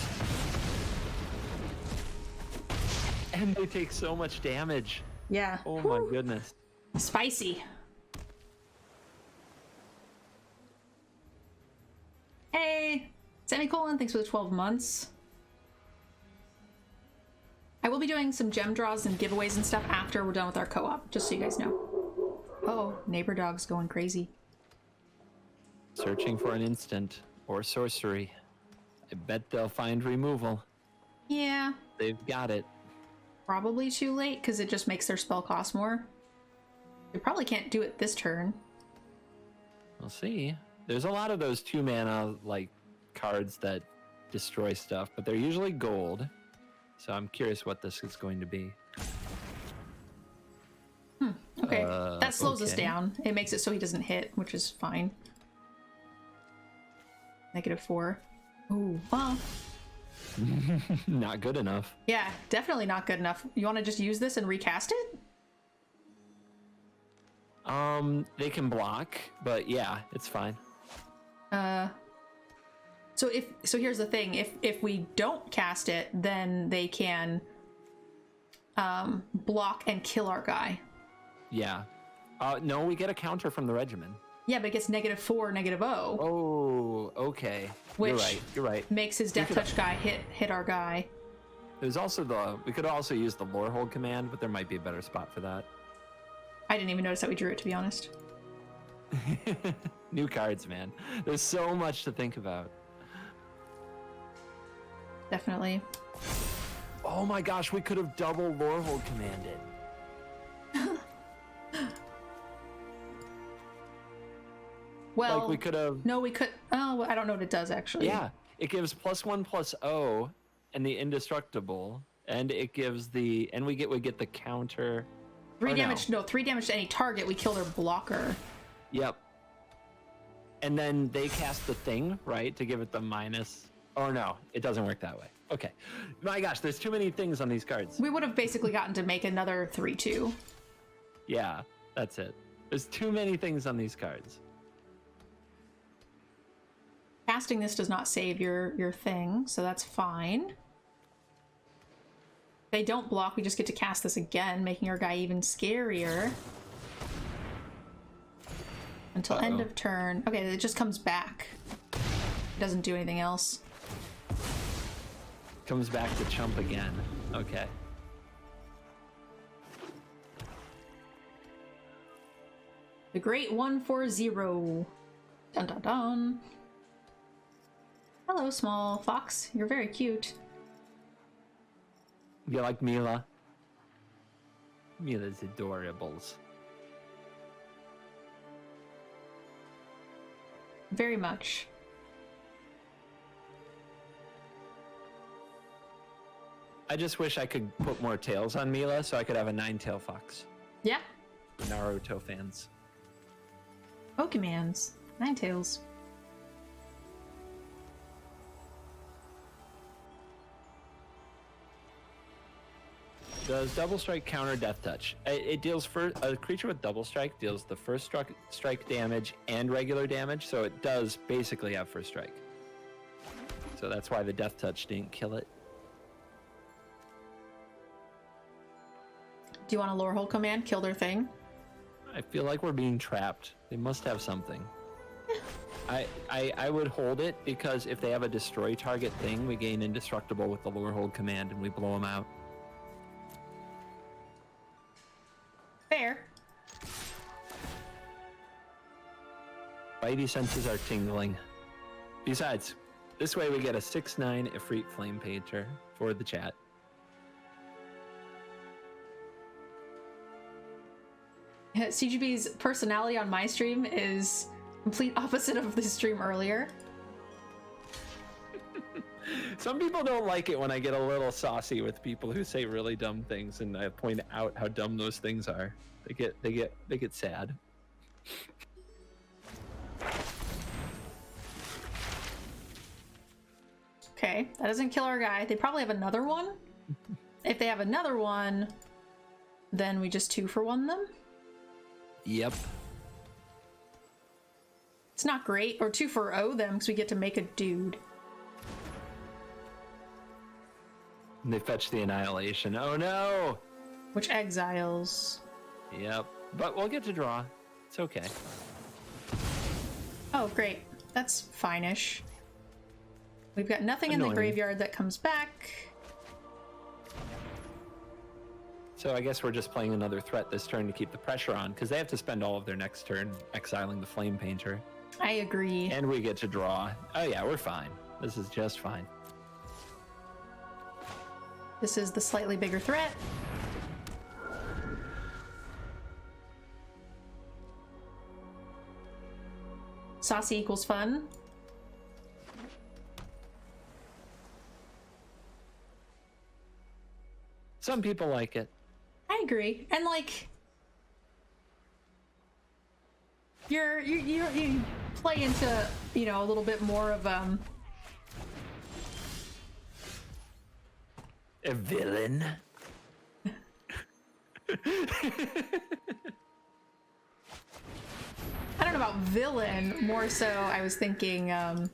And they take so much damage. Yeah. Oh my goodness. Spicy. Hey! Semicolon, thanks for the 12 months. I will be doing some gem draws and giveaways and stuff after we're done with our co-op, just so you guys know. Oh, neighbor dog's going crazy. Searching for an instant or sorcery. I bet they'll find removal. Yeah. They've got it. Probably too late, because it just makes their spell cost more. They probably can't do it this turn. We'll see. There's a lot of those 2-mana, like, cards that destroy stuff, but they're usually gold. So I'm curious what this is going to be. Okay. That slows us down. It makes it so he doesn't hit, which is fine. -4. Ooh, well. Not good enough. Yeah, definitely not good enough. You want to just use this and recast it? They can block, but yeah, it's fine. So here's the thing. If we don't cast it, then they can block and kill our guy. Yeah. No, we get a counter from the regimen. Yeah, but it gets -4, -0. Oh, okay. Which You're right. Makes his Death Touch guy hit our guy. There's also we could also use the Lorehold command, but there might be a better spot for that. I didn't even notice that we drew it, to be honest. New cards, man. There's so much to think about. Definitely. Oh my gosh, we could have double Lorehold commanded. Well, like we could have. No, we could. Oh, I don't know what it does actually. Yeah, it gives +1/+0 and the indestructible, and it gives the we get the counter. 3 damage. No, 3 damage to any target. We kill their blocker. Yep. And then they cast the thing, right, to give it the minus. Oh no, it doesn't work that way. Okay. My gosh, there's too many things on these cards. We would have basically gotten to make another 3/2. Yeah, that's it. There's too many things on these cards. Casting this does not save your thing, so that's fine. If they don't block, we just get to cast this again, making our guy even scarier. Until end of turn. Okay, it just comes back. It doesn't do anything else. Comes back to chump again. Okay. The Great 140. Dun dun dun. Hello, small fox. You're very cute. You like Mila? Mila's adorables. Very much. I just wish I could put more tails on Mila so I could have a 9-tail fox. Yeah. Naruto fans. Pokemans. Ninetales. Does double strike counter death touch? It deals a creature with double strike deals the first strike damage and regular damage, so it does basically have first strike. So that's why the death touch didn't kill it. Do you want a Lorehold command? Kill their thing? I feel like we're being trapped. They must have something. I would hold it because if they have a destroy target thing, we gain indestructible with the Lorehold command and we blow them out. Fair. Spidey senses are tingling. Besides, this way we get a 6/9 Ifrit Flame Painter for the chat. CGB's personality on my stream is complete opposite of the stream earlier. Some people don't like it when I get a little saucy with people who say really dumb things, and I point out how dumb those things are. They get sad. Okay, that doesn't kill our guy. They probably have another one. If they have another one, then we just 2-for-1 them. Yep. It's not great, or 2-for-0 them because we get to make a dude. And they fetch the Annihilation. Oh no! Which exiles. Yep. But we'll get to draw. It's okay. Oh, great. That's fine-ish. We've got nothing in Annoying. the graveyard that comes back. So I guess we're just playing another threat this turn to keep the pressure on, because they have to spend all of their next turn exiling the Flame Painter. I agree. And we get to draw. Oh yeah, we're fine. This is just fine. This is the slightly bigger threat. Saucy equals fun. Some people like it. I agree. And like you play into, you know, a little bit more of A villain. I don't know about villain, more so I was thinking a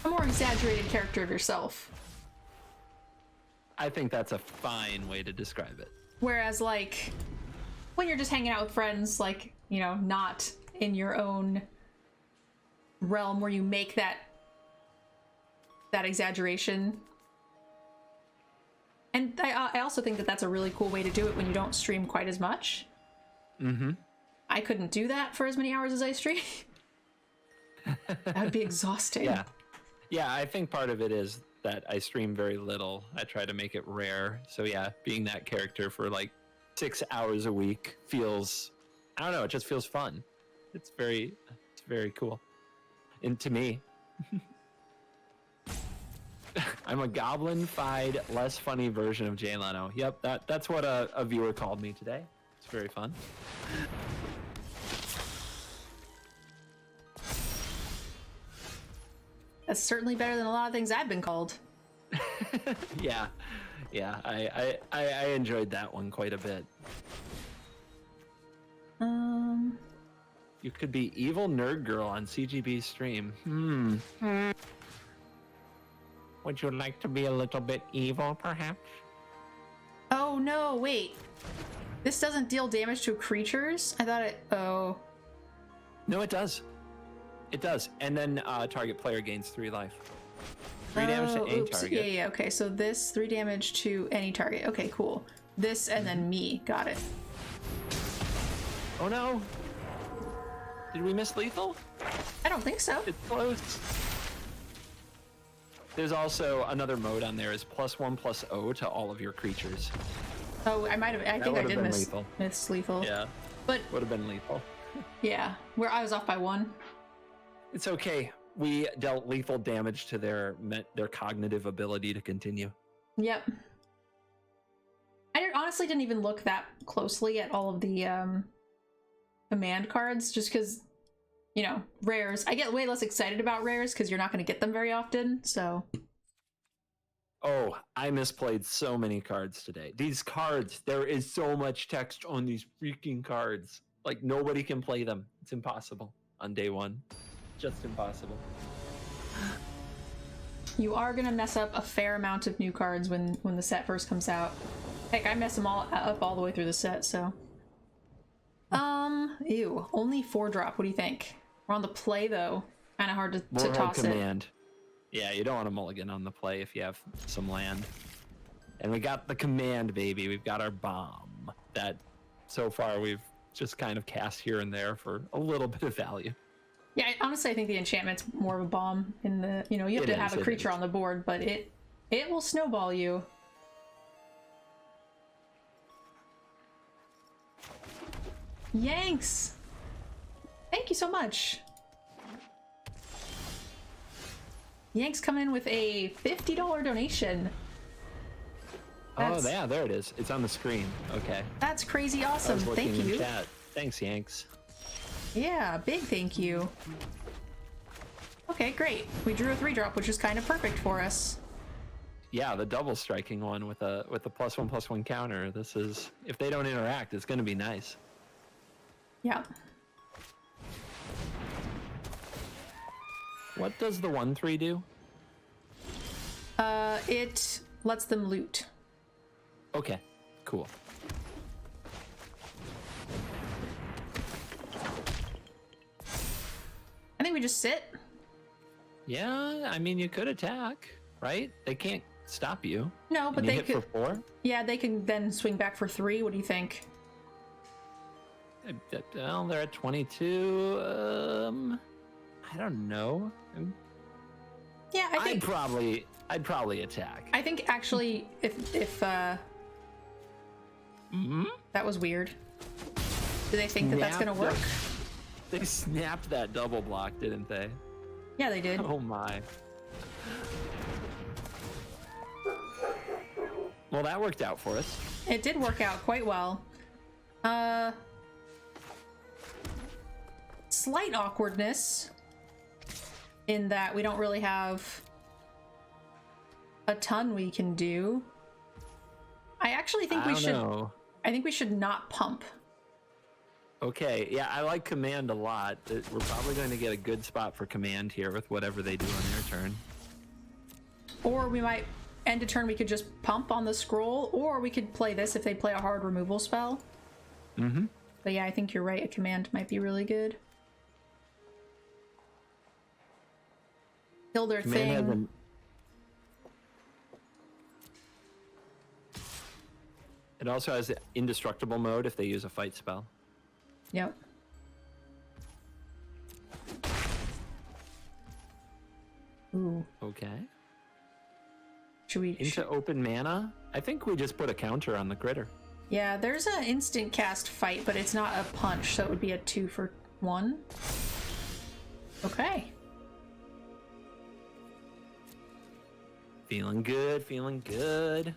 more exaggerated character of yourself. I think that's a fine way to describe it. Whereas like when you're just hanging out with friends, like, you know, not in your own realm where you make that exaggeration. And I also think that that's a really cool way to do it when you don't stream quite as much. Mm-hmm. I couldn't do that for as many hours as I stream. That would be exhausting. Yeah. Yeah, I think part of it is that I stream very little. I try to make it rare. So yeah, being that character for like 6 hours a week feels, I don't know, it just feels fun. It's very cool. And to me, I'm a goblin-fied, less funny version of Jay Leno. Yep, that's what a viewer called me today. It's very fun. That's certainly better than a lot of things I've been called. Yeah, I enjoyed that one quite a bit. You could be evil nerd girl on CGB's stream. Would you like to be a little bit evil, perhaps? Oh no, wait. This doesn't deal damage to creatures? I thought it... Oh. No, it does. It does. And then target player gains 3 life. 3 damage to any target. Yeah. Okay, so this 3 damage to any target. Okay, cool. This and then me. Got it. Oh no! Did we miss lethal? I don't think so. It's close. There's also another mode on there is +1/+0 to all of your creatures. Oh, I might have. I think I did miss lethal. Yeah. But would have been lethal. Yeah, where I was off by 1. It's okay. We dealt lethal damage to their cognitive ability to continue. Yep. I honestly didn't even look that closely at all of the command cards, just because, you know, rares. I get way less excited about rares because you're not going to get them very often, so. Oh, I misplayed so many cards today. These cards, there is so much text on these freaking cards. Like, nobody can play them. It's impossible on day 1. Just impossible. You are going to mess up a fair amount of new cards when the set first comes out. Heck, I mess them all up all the way through the set, so. Ew, only 4-drop. What do you think? We're on the play, though. Kind of hard to toss command. Yeah, you don't want to mulligan on the play if you have some land. And we got the command, baby. We've got our bomb. That, so far, we've just kind of cast here and there for a little bit of value. Yeah, honestly, I think the enchantment's more of a bomb in the, you know, you have to have a creature on the board, but it will snowball you. Yanks! Thank you so much. Yanks come in with a $50 donation. Oh, yeah, there it is. It's on the screen. Okay. That's crazy awesome. Thank you. Chat. Thanks, Yanks. Yeah, big thank you. Okay, great. We drew a 3-drop, which is kind of perfect for us. Yeah, the double striking one with a +1/+1 counter. This is, if they don't interact, it's going to be nice. Yeah. What does the 1/3 do? It lets them loot. Okay, cool. I think we just sit. Yeah, I mean, you could attack, right? They can't stop you. No, but they hit for 4? Yeah, they can then swing back for 3. What do you think? Well, they're at 22. I don't know. Yeah, I think I'd probably attack. I think actually, if that was weird. Do they think that that's gonna work? They snapped that double block, didn't they? Yeah, they did. Oh my. Well, that worked out for us. It did work out quite well. Slight awkwardness in that we don't really have a ton we can do. I actually think I think we should not pump. Okay, yeah, I like command a lot. We're probably going to get a good spot for command here with whatever they do on their turn. Or we might end a turn, we could just pump on the scroll, or we could play this if they play a hard removal spell. Mm-hmm. But yeah, I think you're right. A command might be really good. Kill their thing. It also has the indestructible mode if they use a fight spell. Yep. Ooh. Okay. Should we into open mana? I think we just put a counter on the critter. Yeah, there's an instant cast fight, but it's not a punch, so it would be a 2 for 1. Okay. Feeling good, feeling good.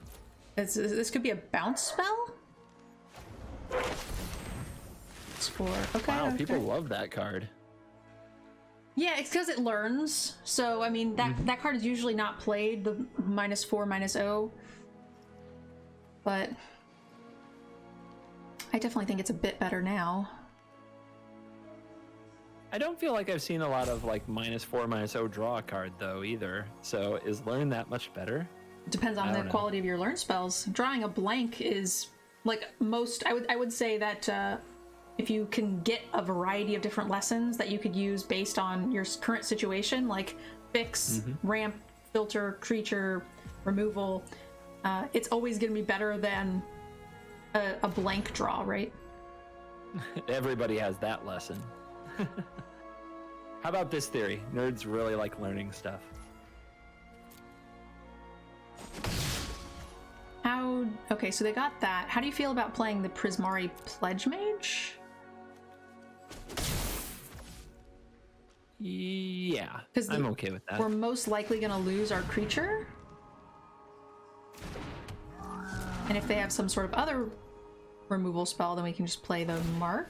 This could be a bounce spell? Okay. Wow, people love that card. Yeah, it's because it learns. So, I mean, that card is usually not played, the -4/-0. But I definitely think it's a bit better now. I don't feel like I've seen a lot of like -4/-0 draw a card though either. So is learn that much better? Depends on the quality of your learn spells. Drawing a blank is like most. I would say that if you can get a variety of different lessons that you could use based on your current situation, like fix, ramp, filter, creature, removal, it's always going to be better than a blank draw, right? Everybody has that lesson. How about this theory? Nerds really like learning stuff. Okay, so they got that. How do you feel about playing the Prismari Pledge Mage? Yeah, I'm okay with that. We're most likely going to lose our creature. And if they have some sort of other removal spell, then we can just play the Mark.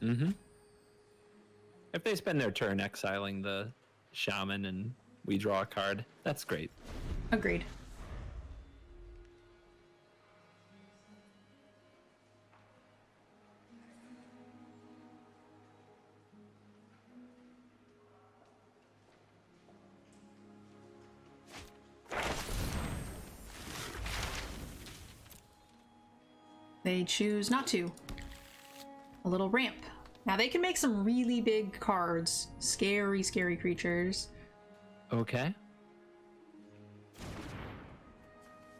If they spend their turn exiling the Shaman and we draw a card, that's great. Agreed. They choose not to. A little ramp. Now they can make some really big cards. Scary, scary creatures. Okay.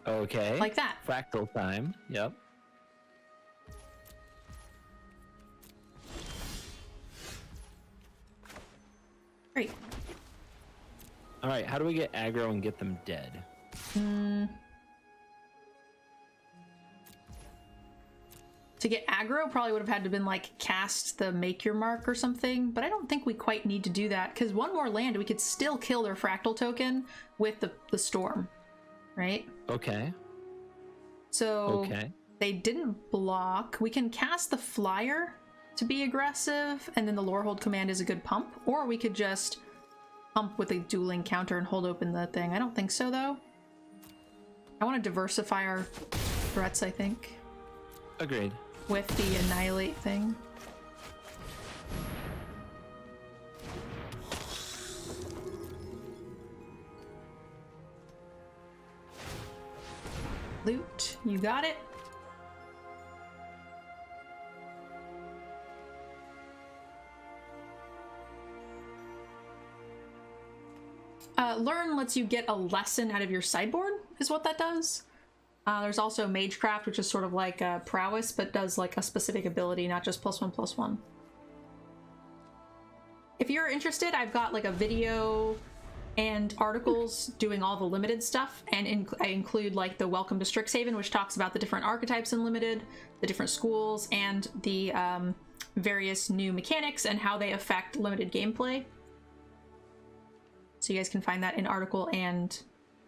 Okay. Like that. Fractal time. Yep. Great. All right, how do we get aggro and get them dead? To get aggro, probably would have had to been like cast the Make Your Mark or something, but I don't think we quite need to do that because one more land, we could still kill their fractal token with the storm, right? Okay. So they didn't block. We can cast the Flyer to be aggressive, and then the Lorehold command is a good pump, or we could just pump with a dueling counter and hold open the thing. I don't think so, though. I want to diversify our threats, I think. Agreed. With the Annihilate thing. Loot, you got it. Learn lets you get a lesson out of your sideboard, is what that does. There's also Magecraft, which is sort of like prowess, but does like a specific ability, not just +1/+1. If you're interested, I've got like a video and articles doing all the limited stuff, and I include like the Welcome to Strixhaven, which talks about the different archetypes in limited, the different schools, and the various new mechanics and how they affect limited gameplay. So you guys can find that in article and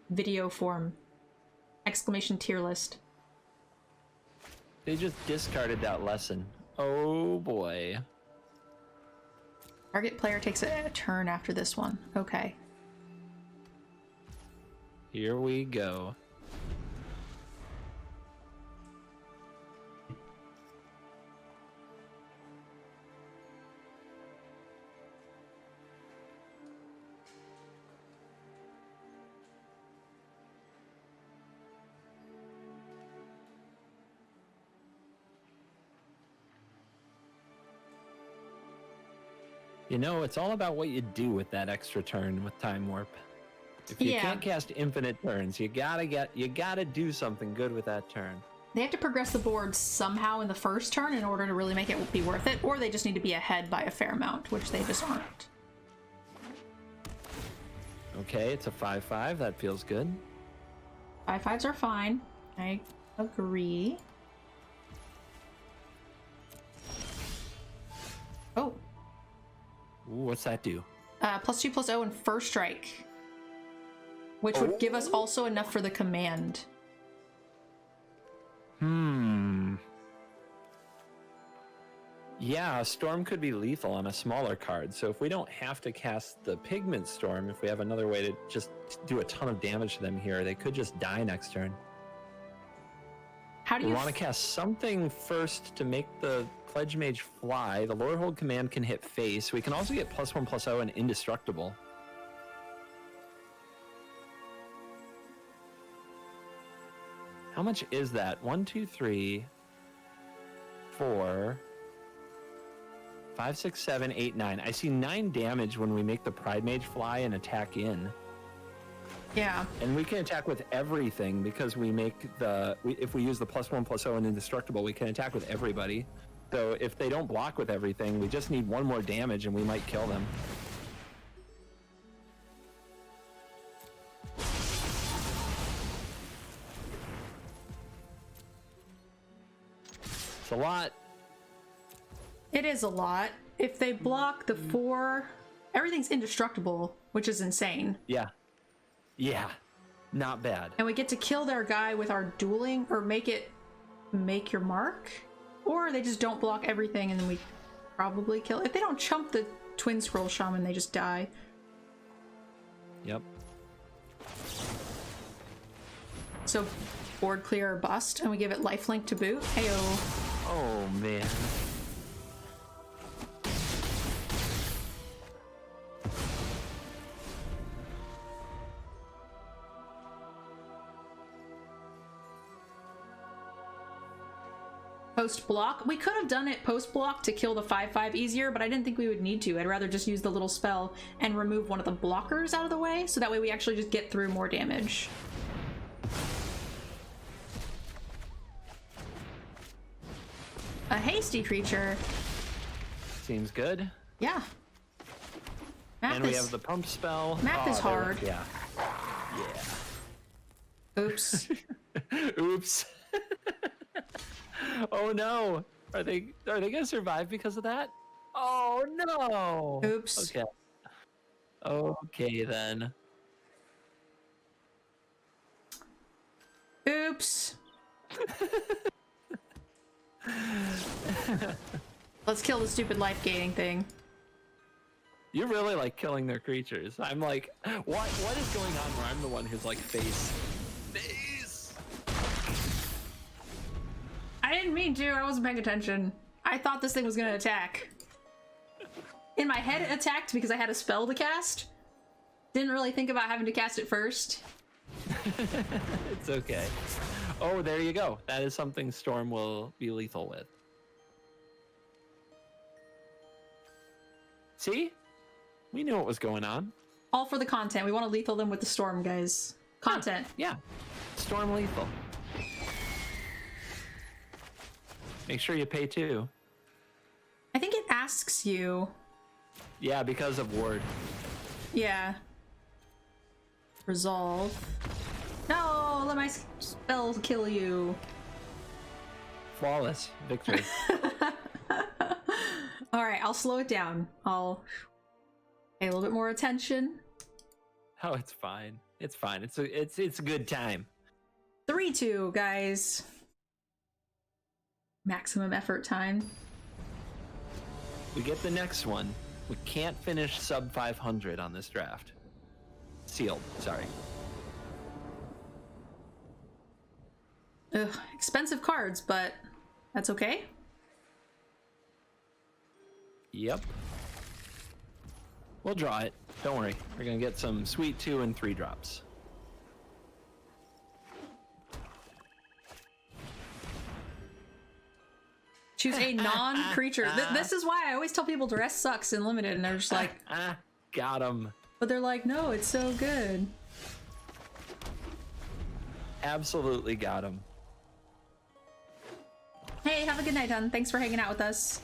video form. Exclamation tier list. They just discarded that lesson. Oh boy. Target player takes a turn after this one. Okay. Here we go. You know, it's all about what you do with that extra turn with Time Warp. If you can't cast infinite turns, you gotta do something good with that turn. They have to progress the board somehow in the first turn in order to really make it be worth it, or they just need to be ahead by a fair amount, which they just aren't. Okay, it's a 5/5. That feels good. 5/5s are fine. I agree. Oh. Ooh, what's that do? +2/+0 and first strike, which would give us also enough for the command. Yeah, a storm could be lethal on a smaller card, so if we don't have to cast the Pigment Storm, if we have another way to just do a ton of damage to them here, they could just die next turn. How do you want to cast something first to make the Pledge Mage fly? The Lorehold command can hit face. We can also get +1/+0 and indestructible. How much is that? 1, 2, 3, 4, 5, 6, 7, 8, 9. I see 9 damage when we make the Pride Mage fly and attack in. Yeah. And we can attack with everything because we make if we use the +1/+0 and indestructible, we can attack with everybody. So if they don't block with everything, we just need 1 more damage and we might kill them. It's a lot. It is a lot. If they block the 4, everything's indestructible, which is insane. Yeah. Yeah. Not bad. And we get to kill their guy with our dueling, or make your mark? Or they just don't block everything and then we probably kill. If they don't chump the Twin Scroll Shaman, they just die. Yep. So board clear or bust, and we give it lifelink to boot. Heyo. Oh, man. Post block. We could have done it post block to kill the 5/5 easier, but I didn't think we would need to. I'd rather just use the little spell and remove one of the blockers out of the way, so that way we actually just get through more damage. A hasty creature. Seems good. Yeah. And we have the pump spell. Math is hard. Yeah. Yeah. Oops. Oops. Oh no. Are they gonna survive because of that? Oh no. Oops. Okay. Okay then. Oops. Let's kill the stupid life gaining thing. You really like killing their creatures. I'm like, what is going on where I'm the one who's like face? I didn't mean to, I wasn't paying attention. I thought this thing was gonna attack. In my head it attacked because I had a spell to cast. Didn't really think about having to cast it first. It's okay. Oh, there you go. That is something Storm will be lethal with. See? We knew what was going on. All for the content. We want to lethal them with the storm, guys. Content. Yeah. Storm lethal. Make sure you pay too. I think it asks you. Yeah, because of ward. Yeah. Resolve. No, let my spell kill you. Flawless victory. All right, I'll slow it down. I'll pay a little bit more attention. Oh, it's fine. It's fine. It's a good time. 3-2, guys. Maximum effort time. We get the next one. We can't finish sub 500 on this draft. Sealed. Sorry. Ugh, expensive cards, but that's okay. Yep. We'll draw it. Don't worry. We're gonna get some sweet 2 and 3 drops. Choose a non-creature. This is why I always tell people duress sucks in limited, and they're just like, got him. but they're like, no, it's so good. Absolutely got him. Hey, have a good night, hon. Thanks for hanging out with us.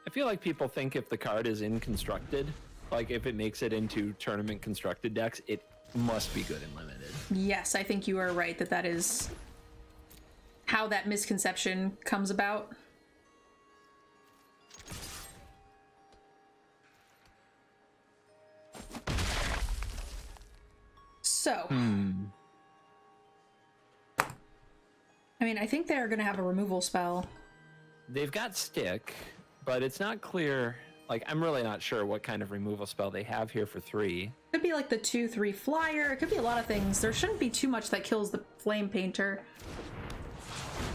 I feel like people think if the card is in constructed, like if it makes it into tournament constructed decks, it must be good in limited. Yes, I think you are right that that is how that misconception comes about. So, I mean, I think they're gonna have a removal spell. They've got stick, but it's not clear. Like, I'm really not sure what kind of removal spell they have here for 3. Could be like the 2/3 flyer. It could be a lot of things. There shouldn't be too much that kills the flame painter.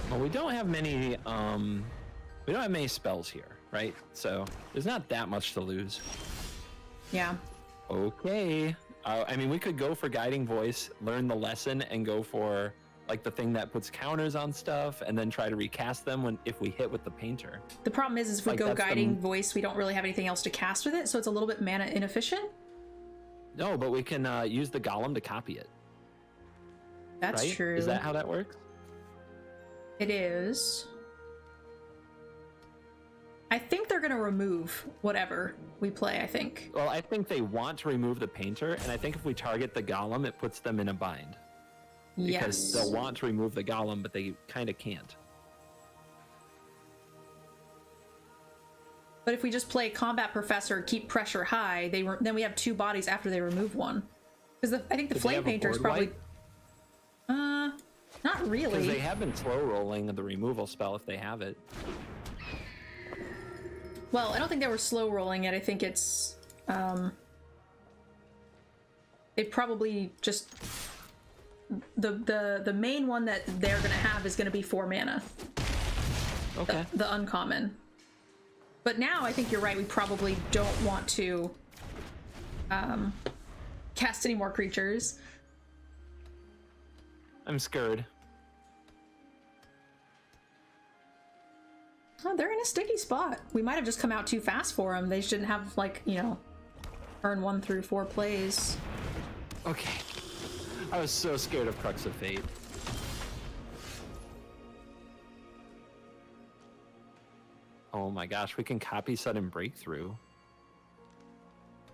Well, we don't have many spells here, right? So there's not that much to lose. Yeah. Okay. I mean, we could go for guiding voice, learn the lesson, and go for like the thing that puts counters on stuff, and then try to recast them if we hit with the painter. The problem is if we Like, go that's guiding voice, we don't really have anything else to cast with it, so it's a little bit mana inefficient. No, but we can use the golem to copy it. That's right? true. Is that how that works? It is. I think they're going to remove whatever we play, I think. Well, I think they want to remove the painter, and I think if we target the golem, it puts them in a bind. Because they'll want to remove the golem, but they kind of can't. But if we just play Combat Professor, keep pressure high, then we have 2 bodies after they remove one. Because I think the Flame Painter is probably... not really. Because they have been slow rolling the removal spell if they have it. Well, I don't think they were slow rolling it. I think it's... they probably just... The main one that they're going to have is going to be 4 mana. Okay. The uncommon. But now I think you're right. We probably don't want to cast any more creatures. I'm scared. Oh, they're in a sticky spot. We might have just come out too fast for them. They just didn't have, like, you know, turn 1 through 4 plays. Okay. I was so scared of Crux of Fate. Oh my gosh, we can copy sudden breakthrough.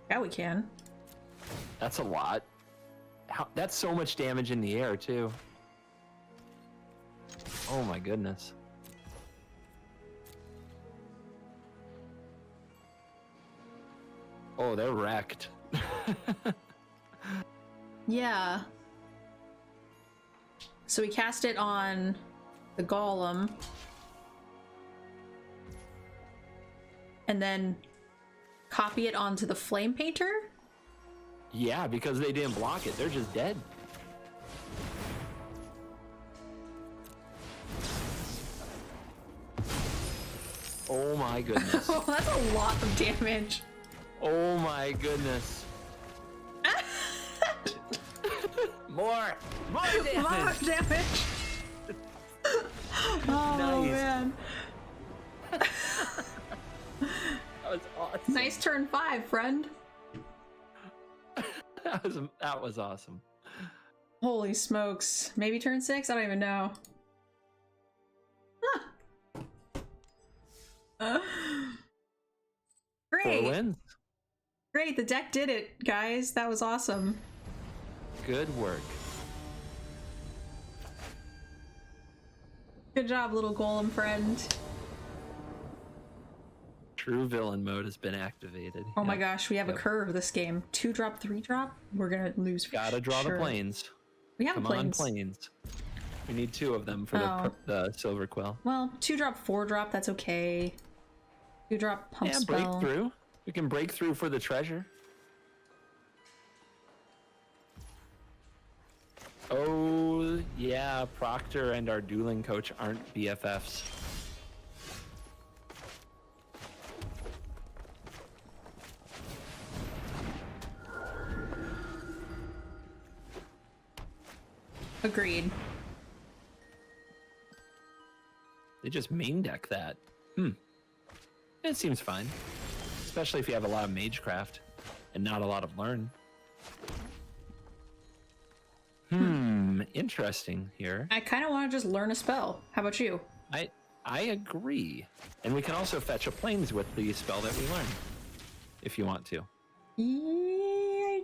Yeah, we can. That's a lot. That's so much damage in the air, too. Oh my goodness. Oh, they're wrecked. Yeah. So we cast it on the golem. And then copy it onto the Flame Painter? Yeah, because they didn't block it. They're just dead. Oh my goodness. Oh, that's a lot of damage. Oh my goodness. More damage. More damage. Oh Nice. man. That was awesome. Nice turn 5, friend. That was awesome. Holy smokes. Maybe turn 6? I don't even know. Great. 4 wins. Great, the deck did it, guys. That was awesome. Good work. Good job, little golem friend. True villain mode has been activated. Oh my gosh, we have a curve this game. 2-drop, 3-drop? We're gonna lose for Gotta draw sure. the planes. We have Come planes. on, planes. We need 2 of them for the Silver Quill. Well, 2-drop, 4-drop, that's okay. 2-drop pump spell. Breakthrough. We can break through for the treasure. Oh, yeah, Proctor and our dueling coach aren't BFFs. Agreed. They just main deck that. It seems fine. Especially if you have a lot of Magecraft and not a lot of Learn. Interesting here. I kind of want to just learn a spell. How about you? I agree. And we can also fetch a planes with the spell that we learn. If you want to. Yeah,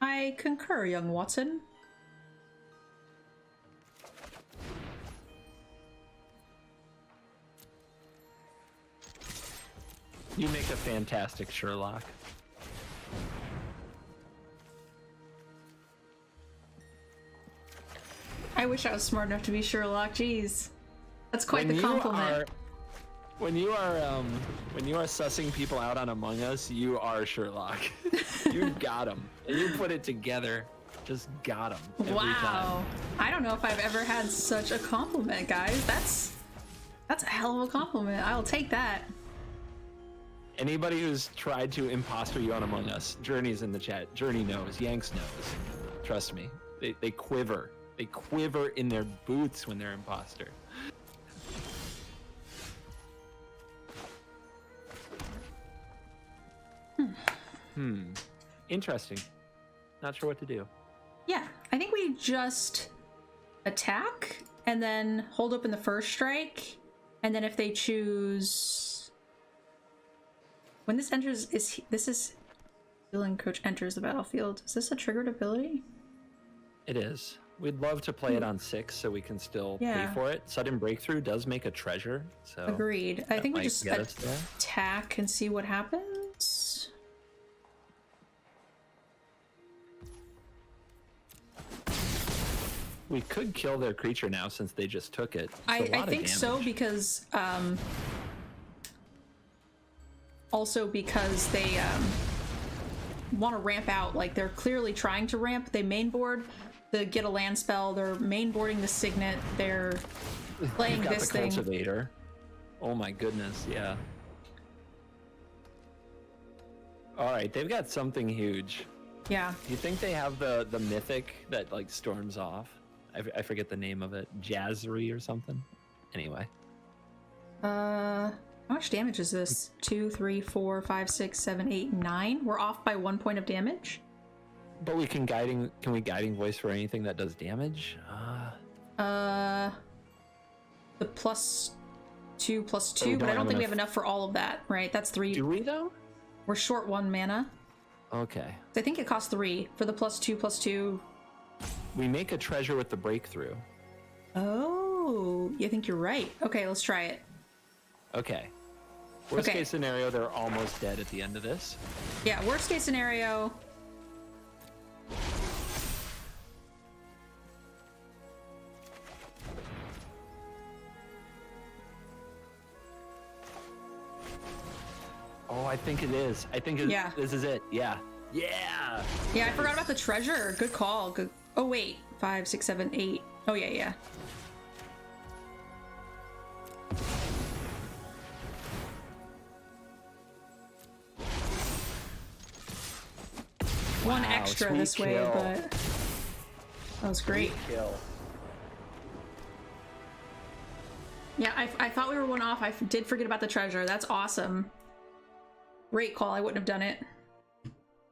I concur, young Watson. You make a fantastic Sherlock. I wish I was smart enough to be Sherlock. Jeez, that's quite the compliment. When you are sussing people out on Among Us, you are Sherlock. You got them, and you put it together. Just got them. Wow, I don't know if I've ever had such a compliment, guys. That's a hell of a compliment. I'll take that. Anybody who's tried to imposter you on Among Us, Journey's in the chat. Journey knows. Yanks knows. Trust me. They quiver. They quiver in their boots when they're imposter. Interesting. Not sure what to do. Yeah, I think we just attack and then hold open the first strike, and then if they choose, when this enters, this is healing coach enters the battlefield. Is this a triggered ability? It is. We'd love to play it on 6 so we can still pay for it. Sudden Breakthrough does make a treasure, so agreed. I think we just get us there. attack and see what happens. We could kill their creature now since they just took it. I think so, because also because they want to ramp out. Like, they're clearly trying to ramp. They main board the get a land spell. They're main boarding the Signet. They're playing this the thing. Cultivator. Oh my goodness, yeah. All right, they've got something huge. Yeah. Do you think they have the mythic that like storms off? I forget the name of it. Jazzery or something. Anyway. How much damage is this? 2, 3, 4, 5, 6, 7, 8, 9. We're off by 1 point of damage. But we can we guiding voice for anything that does damage? The +2/+2, but I don't think we have enough for all of that, right? That's 3. Do we though? We're short 1 mana. Okay. I think it costs 3 for the +2/+2. We make a treasure with the breakthrough. Oh, I think you're right. Okay, let's try it. Okay. Worst case scenario, they're almost dead at the end of this. Yeah, worst case scenario. Oh, I think it is. I think this is it. Yeah. Yeah. Yeah, I forgot about the treasure. Good call. Good. Oh, wait. 5, 6, 7, 8. Oh, yeah. One extra this way, but that was great. Kill. Yeah, I thought we were 1 off. I did forget about the treasure. That's awesome. Great call. I wouldn't have done it.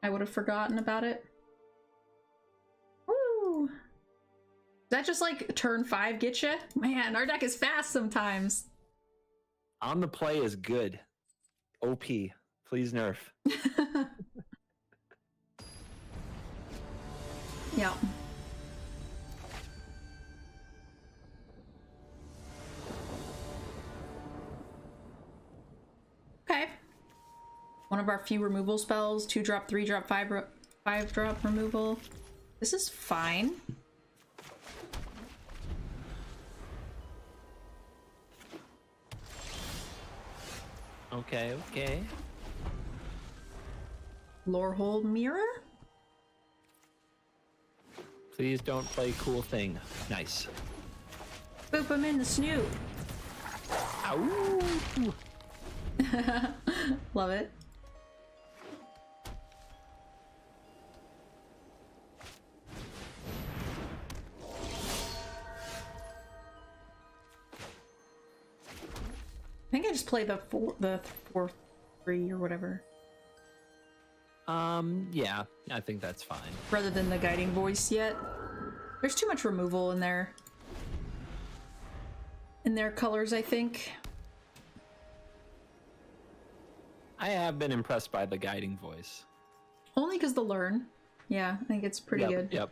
I would have forgotten about it. Woo! Does that just like turn 5 get you? Man, our deck is fast sometimes. On the play is good. OP. Please nerf. Yeah. Okay. One of our few removal spells, 2-drop, 3-drop, 5-drop removal. This is fine. Okay. Lorehold mirror? Please don't play cool thing. Nice. Boop him in the snoot. Ow! Love it. I think I just play the 4/3 or whatever. Yeah, I think that's fine. Rather than the guiding voice yet. There's too much removal in their colors, I think. I have been impressed by the guiding voice. Only because the learn. Yeah, I think it's pretty good. Yep.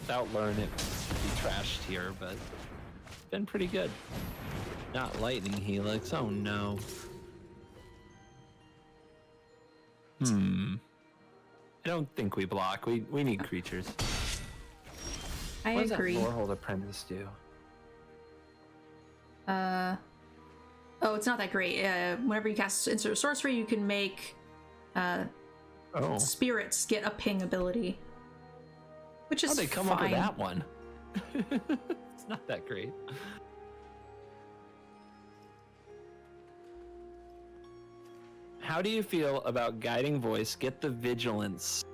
Without learn, it would be trashed here, but it's been pretty good. Not lightning helix. Oh no. I don't think we block. We need creatures. I agree. What does that Lorehold Apprentice do? Oh, it's not that great. Whenever you cast instant sorcery, you can make spirits get a ping ability, which is How'd they come up with that one? It's not that great. how do you feel about Guiding Voice? Get the Vigilance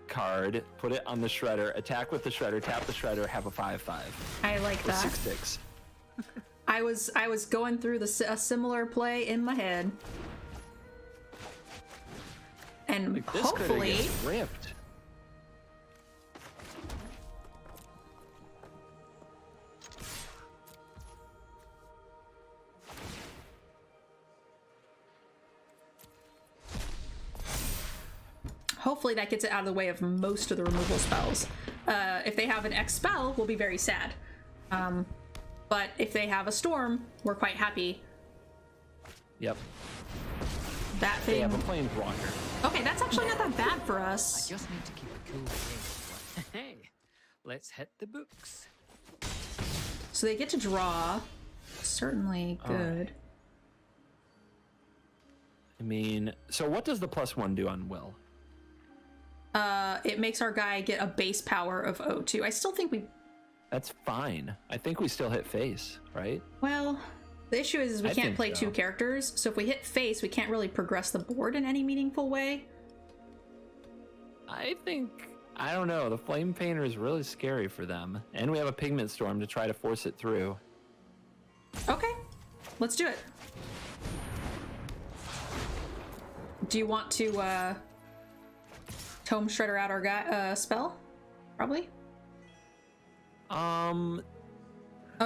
card, put it on the Shredder, attack with the Shredder, tap the Shredder, have a 5/5. I like that. 6/6. I was going through a similar play in my head, and Like, this hopefully gets ripped. hopefully that gets it out of the way of most of the removal spells. If they have an X spell, we'll be very sad. But if they have a storm, we're quite happy. Yep. That thing. They have a Planeswalker. Okay, that's actually not that bad for I us. just need to keep a cool head. Hey, let's hit the books. So they get to draw. Certainly good. I mean, so what does the +1 do on Will? It makes our guy get a base power of O2. I still think we... That's fine. I think we still hit face, right? Well, the issue is we I can't think play so. 2 characters, so if we hit face, we can't really progress the board in any meaningful way. I think, I don't know, the Flame Painter is really scary for them. And we have a Pigment Storm to try to force it through. Okay, let's do it. Do you want to Tome Shredder out our guy spell? Probably. Oh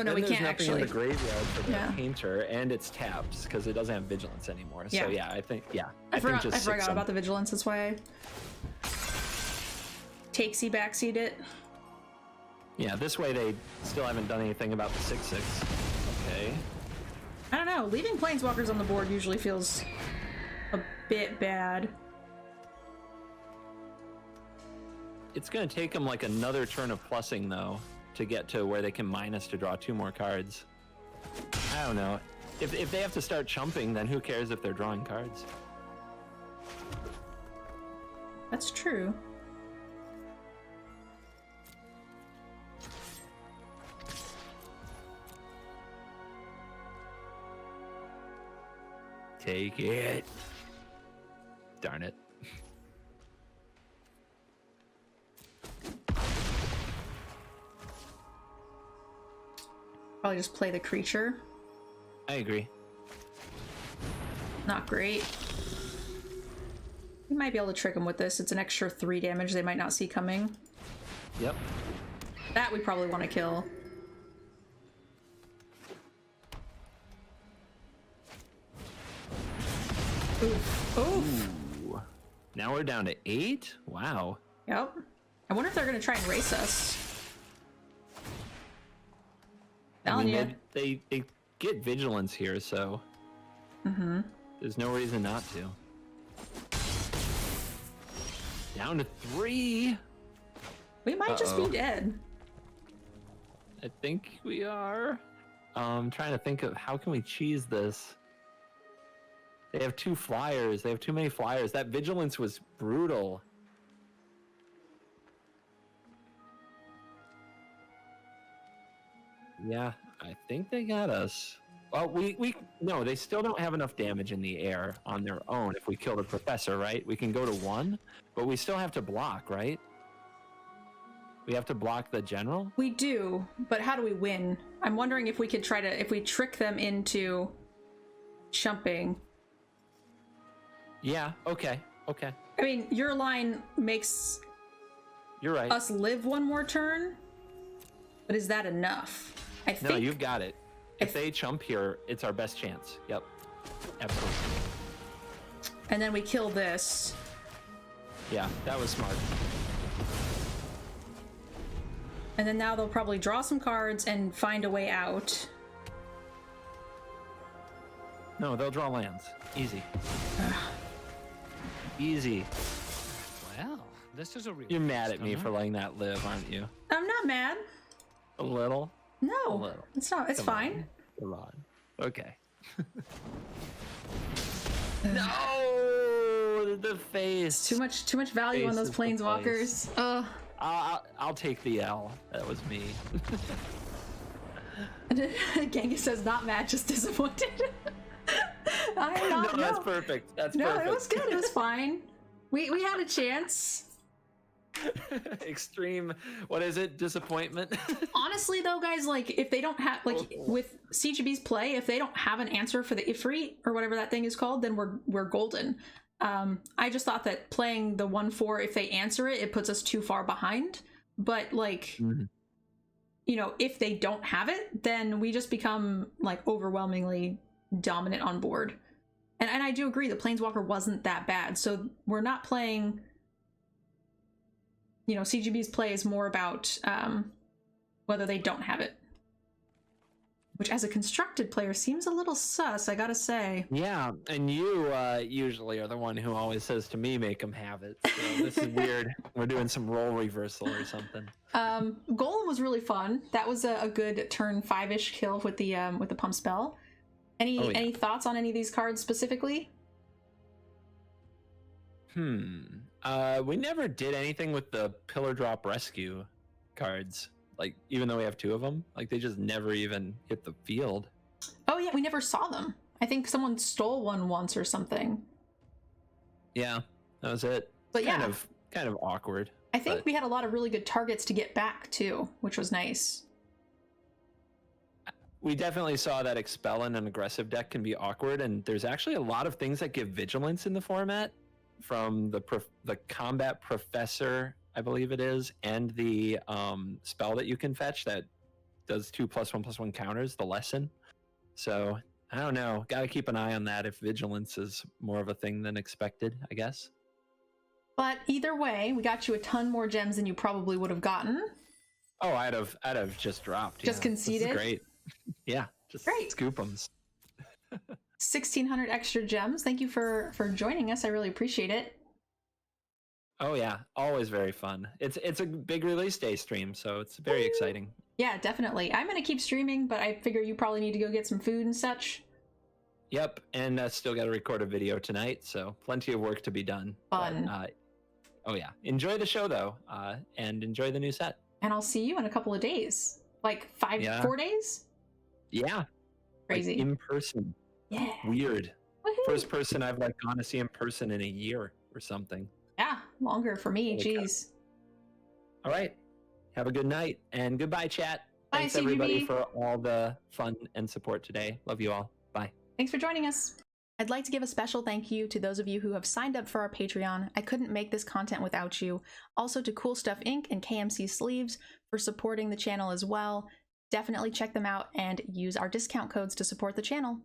no, we can't actually. in the graveyard for the Yeah. painter, and it's tapped because it doesn't have vigilance anymore. So Yeah. I think I think forgot, just I forgot 6 about the vigilance. That's why I takesy backseat it. Yeah, this way they still haven't done anything about the 6/6. Okay. I don't know. Leaving planeswalkers on the board usually feels a bit bad. It's gonna take them like another turn of plussing though to get to where they can minus to draw 2 more cards. I don't know. If they have to start chumping, then who cares if they're drawing cards? That's true. Take it. Darn it. Probably just play the creature. I agree. Not great. We might be able to trick them with this. It's an extra 3 damage they might not see coming. Yep. That we probably want to kill. Oof. Oof. Ooh. Now we're down to 8? Wow. Yep. I wonder if they're going to try and race us. I mean, Telling you. they get vigilance here, so there's no reason not to. Down to 3. We might just be dead. I think we are. I'm trying to think of how can we cheese this. They have 2 flyers. They have too many flyers. That vigilance was brutal. Yeah, I think they got us. Well, no, they still don't have enough damage in the air on their own if we kill the professor, right? We can go to 1, but we still have to block, right? We have to block the general? We do, but how do we win? I'm wondering if we could try to, if we trick them into chumping. Yeah, okay. I mean, your line makes You're right. us live 1 more turn, but is that enough? I think. No, you've got it. If they chump here, it's our best chance. Yep. Absolutely. And then we kill this. Yeah, that was smart. And then now they'll probably draw some cards and find a way out. No, they'll draw lands. Easy. Easy. Well, this is a real. You're mad at me for letting that live, aren't you? I'm not mad. A little? No, A little. it's not. It's Come fine. on. Come on. Okay. No, the face. Too much value on Face those is the planeswalkers. Ugh. I'll take the L. That was me. Genghis says not mad, just disappointed. I'm not. No, that's perfect. That's no, perfect. it was good. It was fine. We had a chance. Extreme, what is it? Disappointment? Honestly, though, guys, like if they don't have with CGB's play, if they don't have an answer for the Ifrit or whatever that thing is called, then we're golden. I just thought that playing the 1/4, if they answer it, it puts us too far behind. But like, you know, if they don't have it, then we just become like overwhelmingly dominant on board. And I do agree, the Planeswalker wasn't that bad. So we're not playing. You know, CGB's play is more about whether they don't have it. Which, as a constructed player, seems a little sus, I gotta say. Yeah, and you usually are the one who always says to me, make them have it. So this is weird. We're doing some role reversal or something. Golem was really fun. That was a good turn 5-ish kill with the pump spell. Any thoughts on any of these cards specifically? We never did anything with the Pillar Drop Rescue cards. Like, even though we have 2 of them, like they just never even hit the field. Oh yeah, we never saw them. I think someone stole one once or something. Yeah, that was it. But kind of awkward. I think we had a lot of really good targets to get back too, which was nice. We definitely saw that Expel in an aggressive deck can be awkward, and there's actually a lot of things that give vigilance in the format. From the Combat Professor, I believe it is, and the spell that you can fetch that does 2+1/+1 counters, the lesson. So I don't know, gotta keep an eye on that if vigilance is more of a thing than expected, I guess. But either way, we got you a ton more gems than you probably would have gotten. Oh, I'd have just dropped. Just conceded. Great. Yeah, just great. Scoop 'ems. 1,600 extra gems. Thank you for joining us. I really appreciate it. Oh yeah, always very fun. It's a big release day stream, so it's very exciting. Yeah, definitely. I'm gonna keep streaming, but I figure you probably need to go get some food and such. Yep, and still got to record a video tonight, so plenty of work to be done. Fun. But, oh yeah, enjoy the show though, and enjoy the new set. And I'll see you in a couple of days, like 4 days. Yeah, crazy, like in person. Yeah, weird. Woo-hoo. First person I've like gone to see in person in a year or something. Yeah, longer for me. Jeez. All right, have a good night and goodbye, chat. Bye, Thanks CGB. everybody for all the fun and support today. Love you all. Bye. Thanks for joining us. I'd like to give a special thank you to those of you who have signed up for our Patreon. I couldn't make this content without you. Also to Cool Stuff Inc. and KMC Sleeves for supporting the channel as well. Definitely check them out and use our discount codes to support the channel.